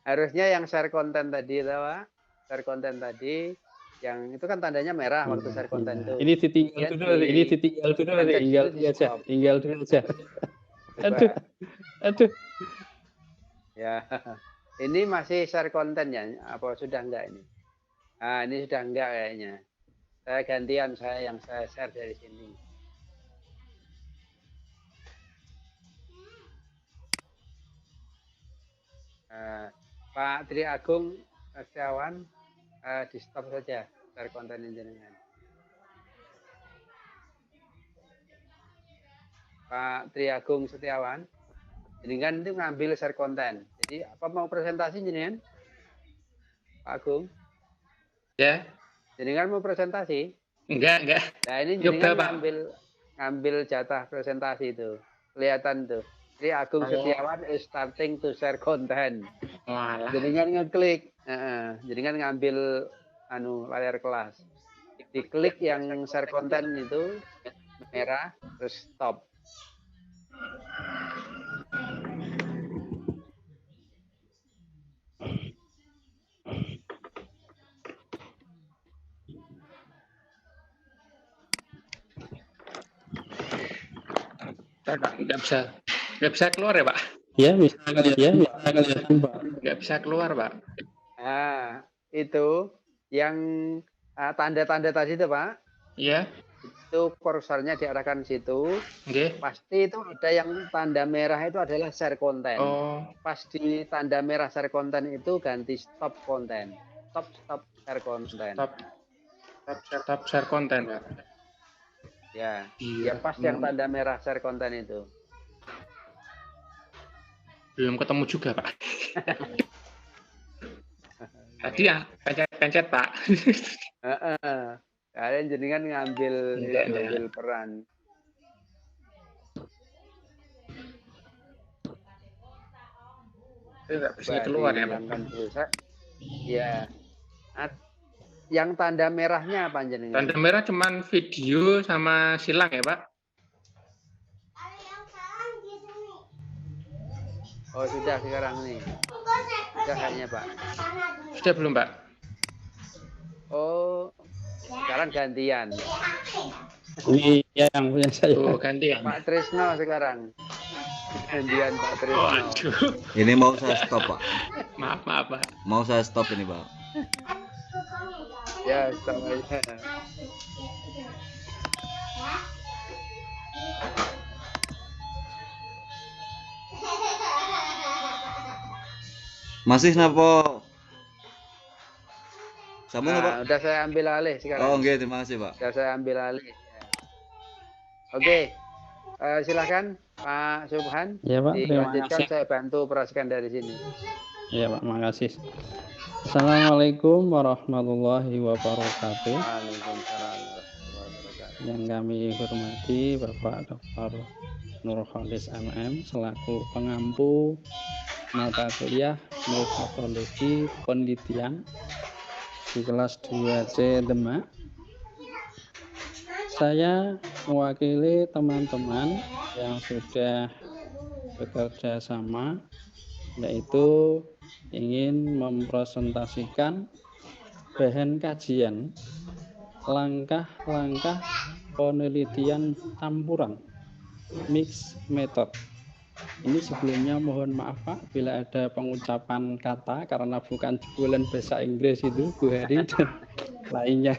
Harusnya yang share konten tadi, Pak. Share konten tadi, yang itu kan tandanya merah waktu share konten itu. Ini ditinggal dulu, tinggal dulu aja. Aduh. Ya, ini masih share konten ya? Apa sudah enggak ini? Ini sudah enggak kayaknya. Saya gantian, yang saya share dari sini. Pak Tri Agung Setiawan, di stop saja share konten jenengan. Pak Tri Agung Setiawan, jenengan itu ngambil share konten. Jadi apa mau presentasi jenengan? Pak Agung? Ya. Jenengan mau presentasi? Enggak. Nah ini jenengan ngambil jatah presentasi itu. Kelihatan tuh. Tri Agung Setiawan is starting to share content. Jenengan ngeklik. Jenengan ngambil layar kelas. Diklik yang share content itu merah, terus stop. Nggak bisa keluar ya Pak? Ya bisa kelihatan Pak. Nggak bisa keluar Pak. Itu yang tanda-tanda tadi itu Pak. Iya. Itu kursornya diarahkan situ. Okay. Pasti itu ada yang tanda merah itu adalah share konten. Pas di tanda merah share konten itu ganti stop konten. Stop share konten. Stop share konten ya. Ya, yang pas yang tanda merah share konten itu. Belum ketemu juga Pak. Tadi ya pencet Pak. Kalian jenengan ngambil peran. Itu nggak bisa keluar ya, Pak. Dihilangkan pulsa. Ya. Yang tanda merahnya apa jenengan? Tanda merah cuman video sama silang ya, Pak? Oh, sudah sekarang nih. Sudah kayaknya, Pak. Sudah belum, Pak? Oh, sekarang gantian. Ini yang punya saya. Oh, ganti ya. Pak Trisno sekarang. Gantian Pak Trisno. Waduh. Ini mau saya stop, Pak. Maaf, Pak. Mau saya stop ini, Pak. Ya, sama aja. Masih napa? Sambung Nah, Pak? udah saya ambil alih sekarang. Oh, nggih, terima kasih, Pak. Sudah saya ambil alih. Oke. Silakan Pak Subhan. Ya Pak, terima Dilanjutkan, kasih. saya bantu operasikan dari sini. Ya Pak, makasih. Assalamualaikum warahmatullahi wabarakatuh. Waalaikumsalam warahmatullahi wabarakatuh. Yang kami hormati Bapak Dr. Nurholis MM selaku pengampu mata kuliah metodologi penelitian di kelas 2C Demak. Saya mewakili teman-teman yang sudah bekerja sama, yaitu ingin mempresentasikan bahan kajian langkah-langkah penelitian campuran mix method. Ini sebelumnya mohon maaf Pak bila ada pengucapan kata karena bukan jebolan bahasa Inggris itu Bu Hari dan lainnya.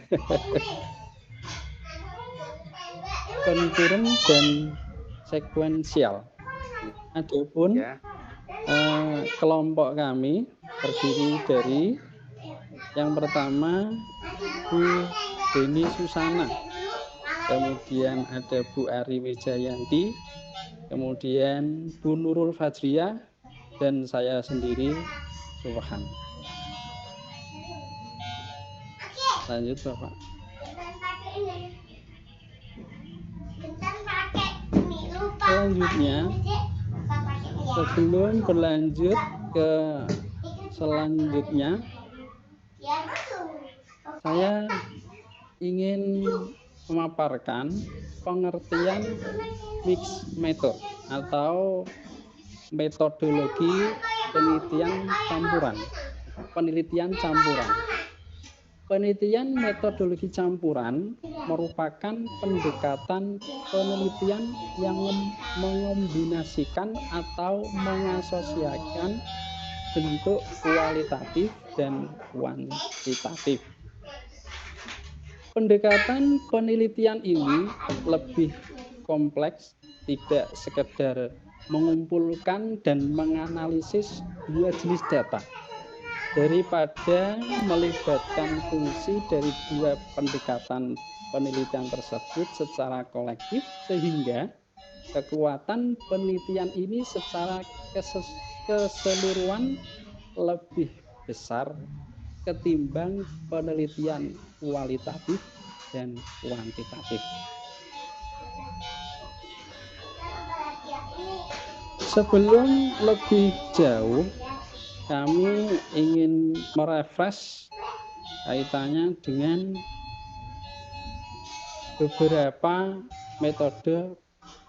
Konkuren dan sekuensial. Adapun Ya. kelompok kami terdiri dari yang pertama Bu Beni Susana, kemudian ada Bu Ari Wijayanti, kemudian Bu Nurul Fajriah, dan saya sendiri Subhan. Lanjut Bapak. Selanjutnya, sebelum berlanjut ke selanjutnya, saya ingin memaparkan pengertian mix method atau metodologi penelitian campuran. Penelitian metodologi campuran merupakan pendekatan penelitian yang mengombinasikan atau mengasosiasikan bentuk kualitatif dan kuantitatif. Pendekatan penelitian ini lebih kompleks, tidak sekedar mengumpulkan dan menganalisis dua jenis data, daripada melibatkan fungsi dari dua pendekatan penelitian tersebut secara kolektif, sehingga kekuatan penelitian ini secara keseluruhan lebih besar ketimbang penelitian kualitatif dan kuantitatif. Sebelum lebih jauh, kami ingin merefresh kaitannya dengan beberapa metode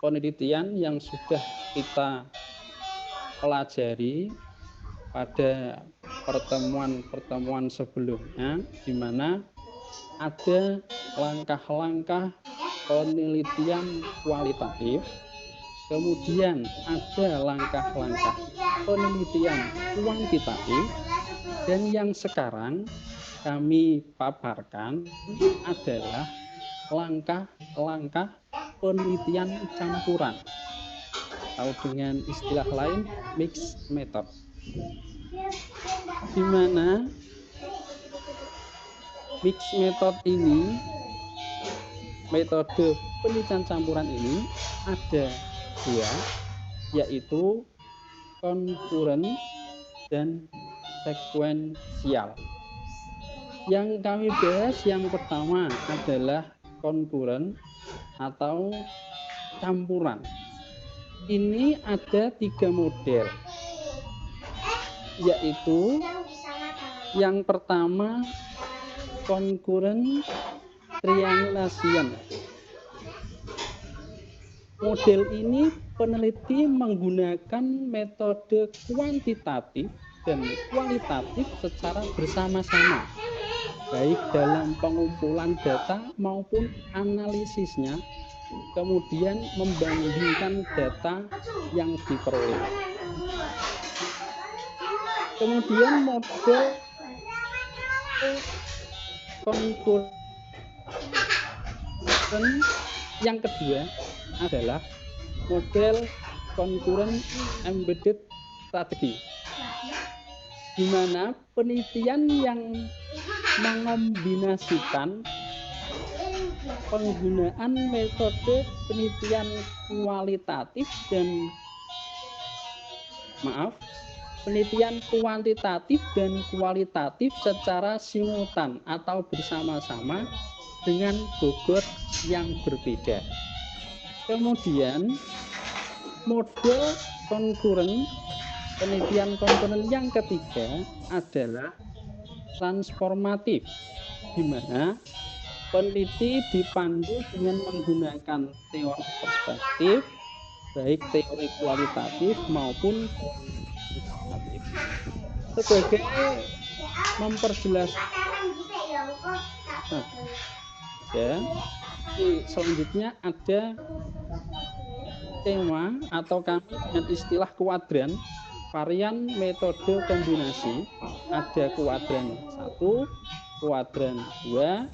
penelitian yang sudah kita pelajari pada pertemuan sebelumnya, di mana ada langkah-langkah penelitian kualitatif, kemudian ada langkah-langkah penelitian kuantitatif, dan yang sekarang kami paparkan adalah langkah-langkah penelitian campuran atau dengan istilah lain mix method, di mana mix method ini, metode penelitian campuran ini ada dua, yaitu konkuren dan sekuensial. Yang kami bahas yang pertama adalah konkuren atau campuran. Ini ada tiga model. yaitu yang pertama concurrent triangulation. Model ini peneliti menggunakan metode kuantitatif dan kualitatif secara bersama-sama, baik dalam pengumpulan data maupun analisisnya, kemudian membandingkan data yang diperoleh. Kemudian model concurrent yang kedua adalah model concurrent embedded strategy, di mana penelitian yang mengombinasikan penggunaan metode penelitian penelitian kuantitatif dan kualitatif secara simultan atau bersama-sama dengan bobot yang berbeda. Kemudian model penelitian concurrent yang ketiga adalah transformatif, di mana peneliti dipandu dengan menggunakan teori perspektif, baik teori kualitatif maupun kuantitatif. Sebagai memperjelas selanjutnya ada tema atau kami dengan istilah kuadran varian metode kombinasi. Ada kuadran 1, kuadran 2,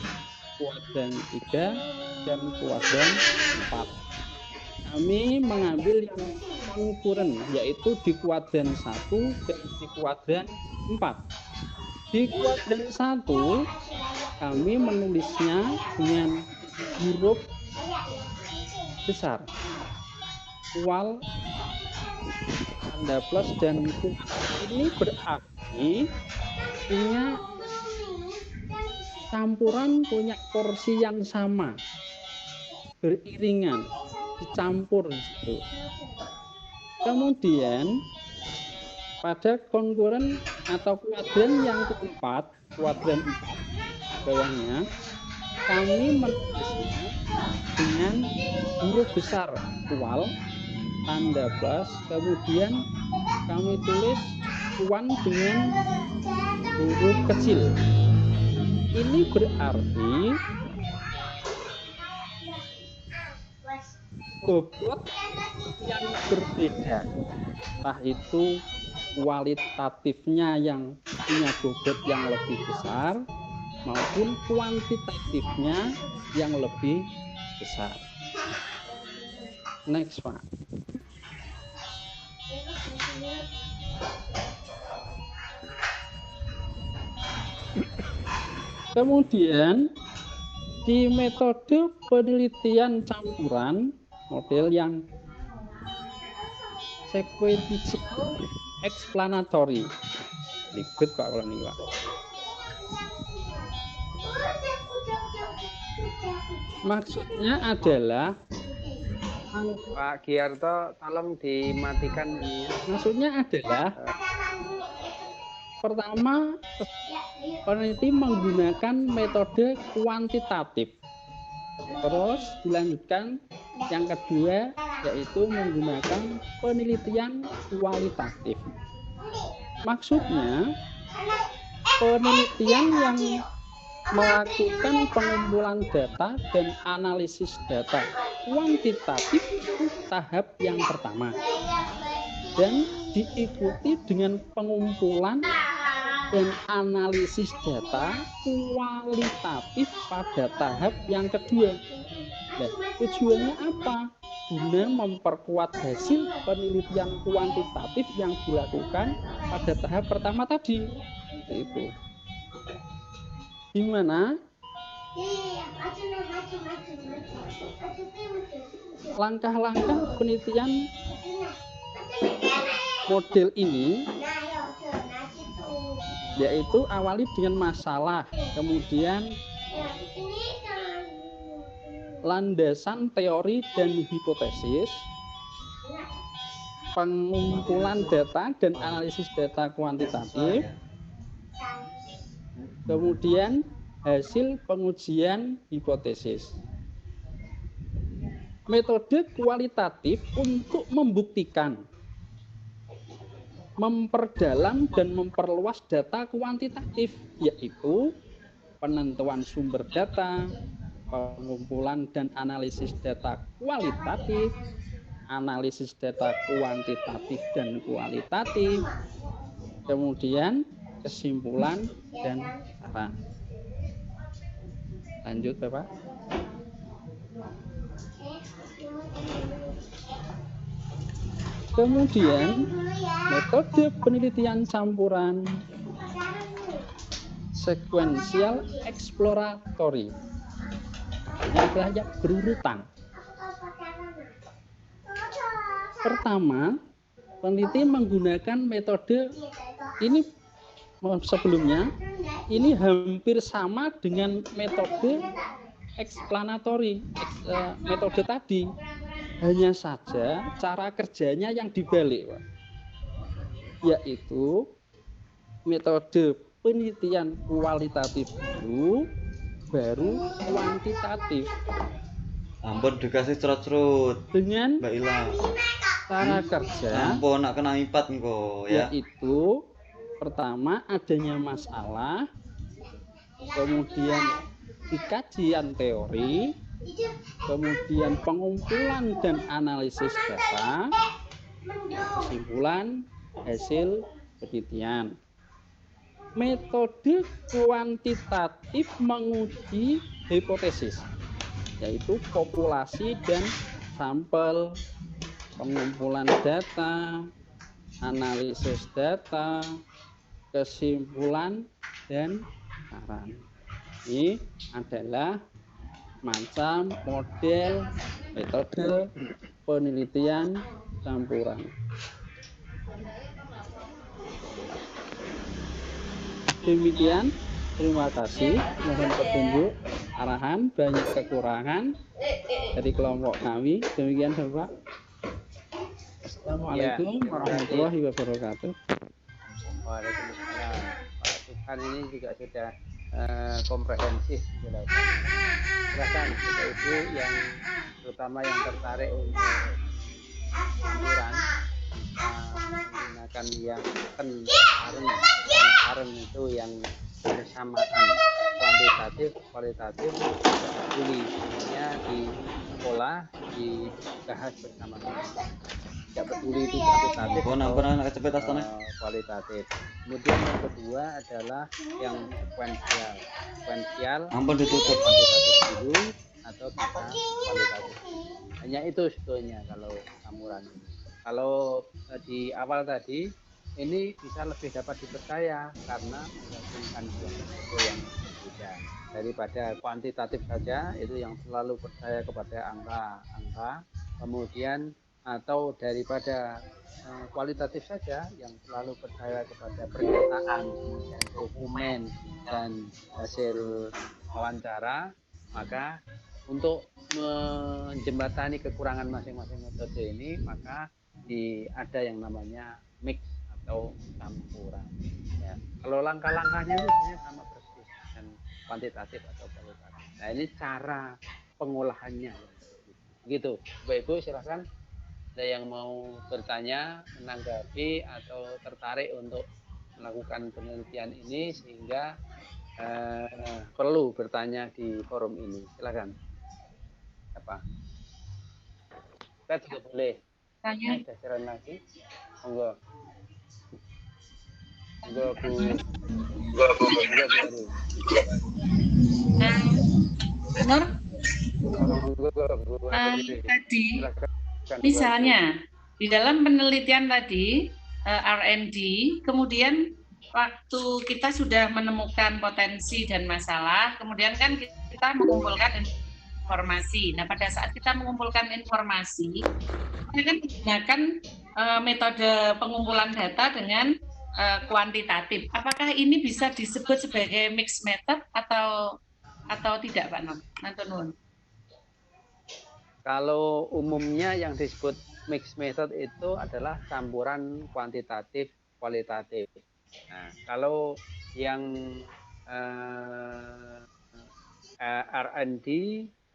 kuadran 3, dan kuadran 4. Kami mengambil yang concurrent, yaitu di kuadran 1 dan di kuadran 4. Di kuadran 1 kami menulisnya dengan huruf besar, kual, tanda plus, dan ini berarti punya campuran, punya porsi yang sama, beriringan, dicampur gitu. Kemudian pada concurrent atau kuadran yang keempat, kuadran 4 bawahnya, kami menulisnya dengan huruf besar, kual, tanda plus, kemudian kami tulis kuan dengan huruf kecil. Ini berarti bobot yang berbeda, entah itu kualitatifnya yang punya bobot yang lebih besar maupun kuantitatifnya yang lebih besar. Next, Pak. Kemudian di metode penelitian campuran, model yang sequential explanatory, ribet Pak kalau ini Pak. Maksudnya adalah Pak Giarto, tolong dimatikan ini. Maksudnya adalah pertama, peneliti menggunakan metode kuantitatif. Terus dilanjutkan yang kedua, yaitu menggunakan penelitian kualitatif. Maksudnya, penelitian yang melakukan pengumpulan data dan analisis data kuantitatif itu tahap yang pertama, dan diikuti dengan pengumpulan dan analisis data kualitatif pada tahap yang kedua. Nah, tujuannya apa? Guna memperkuat hasil penelitian kuantitatif yang dilakukan pada tahap pertama tadi. Itu di mana langkah-langkah penelitian model ini yaitu awali dengan masalah, kemudian landasan teori dan hipotesis, pengumpulan data dan analisis data kuantitatif, kemudian hasil pengujian hipotesis. Metode kualitatif untuk membuktikan, memperdalam dan memperluas data kuantitatif, yaitu penentuan sumber data, pengumpulan dan analisis data kualitatif, analisis data kuantitatif dan kualitatif, kemudian kesimpulan dan saran. Lanjut, Bapak. Kemudian metode penelitian campuran sequential exploratory. Ini adalah yang berurutan. Pertama, peneliti menggunakan metode ini sebelumnya ini hampir sama dengan metode explanatory, metode tadi. Hanya saja cara kerjanya yang dibalik, Pak. Yaitu metode penelitian kualitatif dulu, baru kuantitatif. Ampun dikasih cerot-cerot Dengan Mbak Ila. cara kerja Ampun nak kena ipat engko ya. yaitu pertama adanya masalah, kemudian dikajian teori, kemudian pengumpulan dan analisis data, kesimpulan hasil penelitian. Metode kuantitatif menguji hipotesis, yaitu populasi dan sampel, pengumpulan data, analisis data, kesimpulan dan saran. Ini adalah macam model metode penelitian campuran. Demikian, terima kasih. Mohon petunjuk arahan, banyak kekurangan dari kelompok kami. Demikian, Bapak. Assalamualaikum warahmatullahi wabarakatuh. Waalaikumsalam. Pak Tuhan ini juga sudah komprehensif jelaskan. Silakan Ibu yang terutama yang tertarik untuk campuran menggunakan yang areng itu yang bersamaan kuantitatif kualitatif peduli di sekolah dibahas bersama-sama. Tidak peduli itu kuantitatif atau kualitatif. Kemudian yang kedua adalah yang sekuensial Ampun ditutup kuantitatif dulu atau kita kualitatif. Hanya itu sebetulnya kalau campuran ini. Kalau di awal tadi ini bisa lebih dapat dipercaya karena menggabungkan dua metode yang berbeda daripada kuantitatif saja itu yang selalu percaya kepada angka-angka, kemudian atau daripada kualitatif saja yang selalu percaya kepada pernyataan, dokumen dan hasil wawancara. Maka untuk menjembatani kekurangan masing-masing metode ini maka ada yang namanya mix atau campuran. Ya. Kalau langkah-langkahnya itu sebenarnya sama persis dan kuantitatif atau kualitatif. Nah ini cara pengolahannya. Begitu, Bapak-Ibu silakan. Ada yang mau bertanya, menanggapi atau tertarik untuk melakukan penelitian ini sehingga perlu bertanya di forum ini. Silakan. Apa? Kita juga boleh. Tanya. Ada saran lagi? Monggo. Monggo Bu. Benar? Tadi misalnya di dalam penelitian tadi R&D, kemudian waktu kita sudah menemukan potensi dan masalah, kemudian kan kita mengumpulkan informasi. Nah, pada saat kita mengumpulkan informasi, kita kan menggunakan metode pengumpulan data dengan kuantitatif. Apakah ini bisa disebut sebagai mixed method atau tidak, Pak Nantunun? Kalau umumnya yang disebut mixed method itu adalah campuran kuantitatif kualitatif. Nah, kalau yang R&D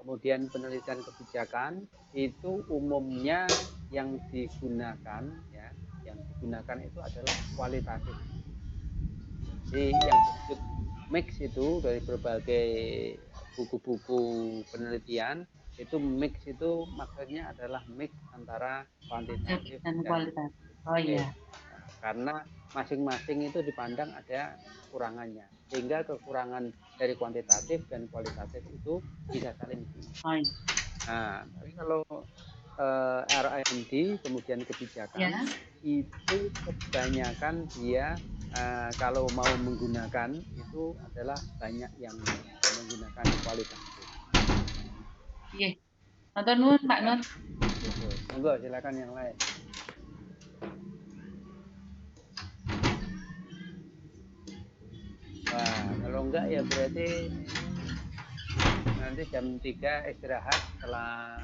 kemudian penelitian kebijakan itu umumnya yang digunakan itu adalah kualitatif. Jadi yang disebut mix itu dari berbagai buku-buku penelitian itu mix itu maksudnya adalah mix antara kuantitatif Dan dan kualitatif. Oh iya. karena masing-masing itu dipandang ada kekurangannya sehingga kekurangan dari kuantitatif dan kualitatif itu bisa saling diisi. Oh iya. Nah, tapi kalau R&D kemudian kebijakan Ya. itu kebanyakan dia kalau mau menggunakan itu adalah banyak yang menggunakan kualitatif. Iya. Matur nuwun Pak Nur. Gitu. Monggo silakan yang lain. Wah, kalau enggak ya berarti nanti jam 3 istirahat setelah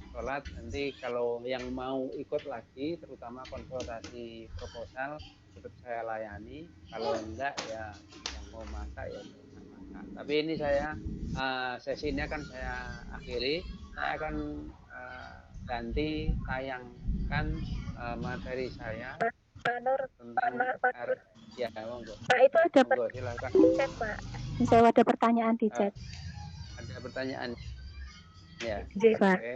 sholat. Nanti kalau yang mau ikut lagi terutama konsultasi proposal tetap saya layani, kalau enggak ya yang mau masak ya masak. Tapi ini saya sesi ini akan saya akhiri. Saya akan ganti tayangkan materi saya Pak Nur, tentang Pak Nur. ya monggo. Pak itu ada Monggo silakan. di chat Pak. Saya ada pertanyaan di chat. Ada pertanyaan ya. Iya Pak. Oke.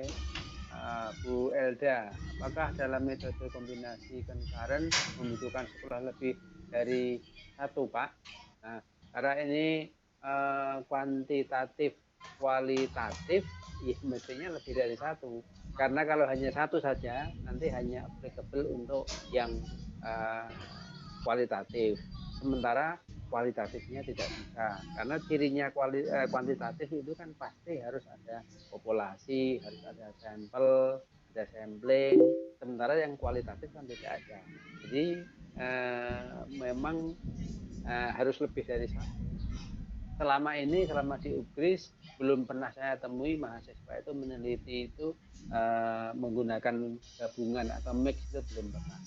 Bu Elda, apakah dalam metode kombinasi concurrent membutuhkan sekolah lebih dari satu, Pak? Nah, karena ini kuantitatif, kualitatif, ya mestinya lebih dari satu. Karena kalau hanya satu saja, nanti hanya applicable untuk yang kualitatif. Sementara kualitatifnya tidak bisa. Karena cirinya kuantitatif itu kan pasti harus ada populasi, harus ada sampel, ada sampling. Sementara yang kualitatif kan tidak ada. Jadi memang harus lebih dari satu. Selama di UGRIS belum pernah saya temui mahasiswa itu meneliti itu menggunakan gabungan atau mix, itu belum pernah.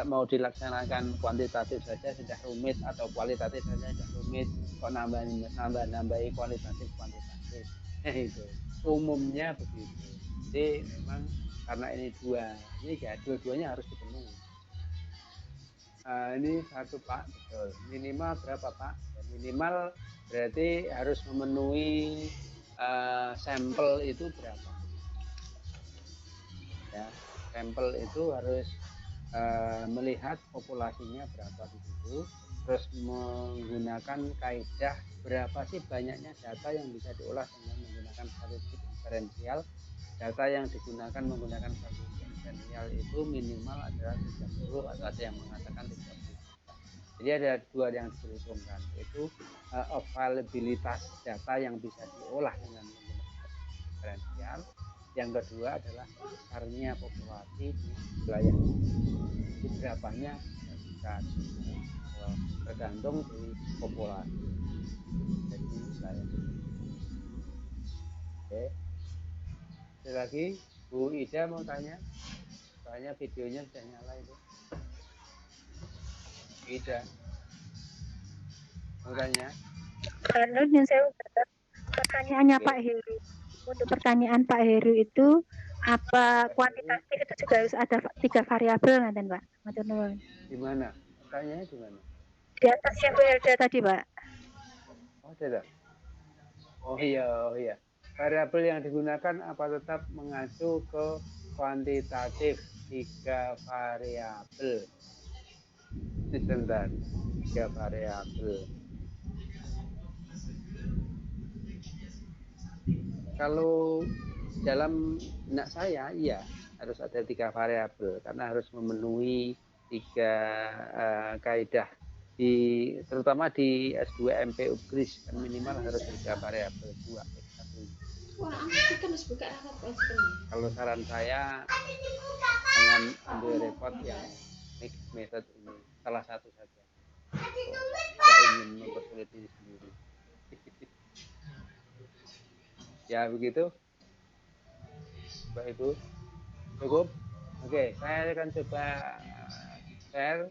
Mau dilaksanakan kuantitatif saja sudah rumit atau kualitatif saja sudah rumit, kok nambahi kualitatif kuantitatif. Itu umumnya begitu. Jadi memang karena ini dua-duanya harus dipenuhi. Ini satu Pak, betul. Minimal berapa Pak? Minimal berarti harus memenuhi sampel itu berapa? Ya, sampel itu harus melihat populasinya berapa di situ, terus menggunakan kaidah berapa sih banyaknya data yang bisa diolah dengan menggunakan statistik diferensial. Data yang digunakan menggunakan statistik diferensial itu minimal adalah 30 atau ada yang mengatakan 30. Jadi ada dua yang diperhitungkan, yaitu availabilitas data yang bisa diolah dengan menggunakan diferensial. Yang kedua adalah besarnya populasi di wilayah ini. Jadi berapanya bisa tergantung dari populasi dari wilayah ini. Oke. Sekali lagi, Bu Ida mau tanya? Soalnya videonya sudah nyala itu. Ida mau tanya? Karena yang saya pertanyaannya Oke. Pak Heru. Untuk pertanyaan Pak Heru itu apa kuantitatif itu juga harus ada 3 variabel nanti Pak? Matur nuwun. Di mana? Pertanyaannya di mana? Di atas yang ada tadi Pak. Oh, tidak. Oh iya. Variabel yang digunakan apa tetap mengacu ke kuantitatif 3 variabel. Sebentar, 3 variabel. Kalau dalam benak saya, iya harus ada 3 variabel karena harus memenuhi 3 kaidah terutama di S2 MP UGRIS kan minimal harus 3 variabel 2 Kalau saran saya jangan ambil repot yang mixed method ini, salah satu saja. Tidak ingin mempersulit diri sendiri. Ya begitu. Bapak Ibu? Cukup? Oke, saya akan coba share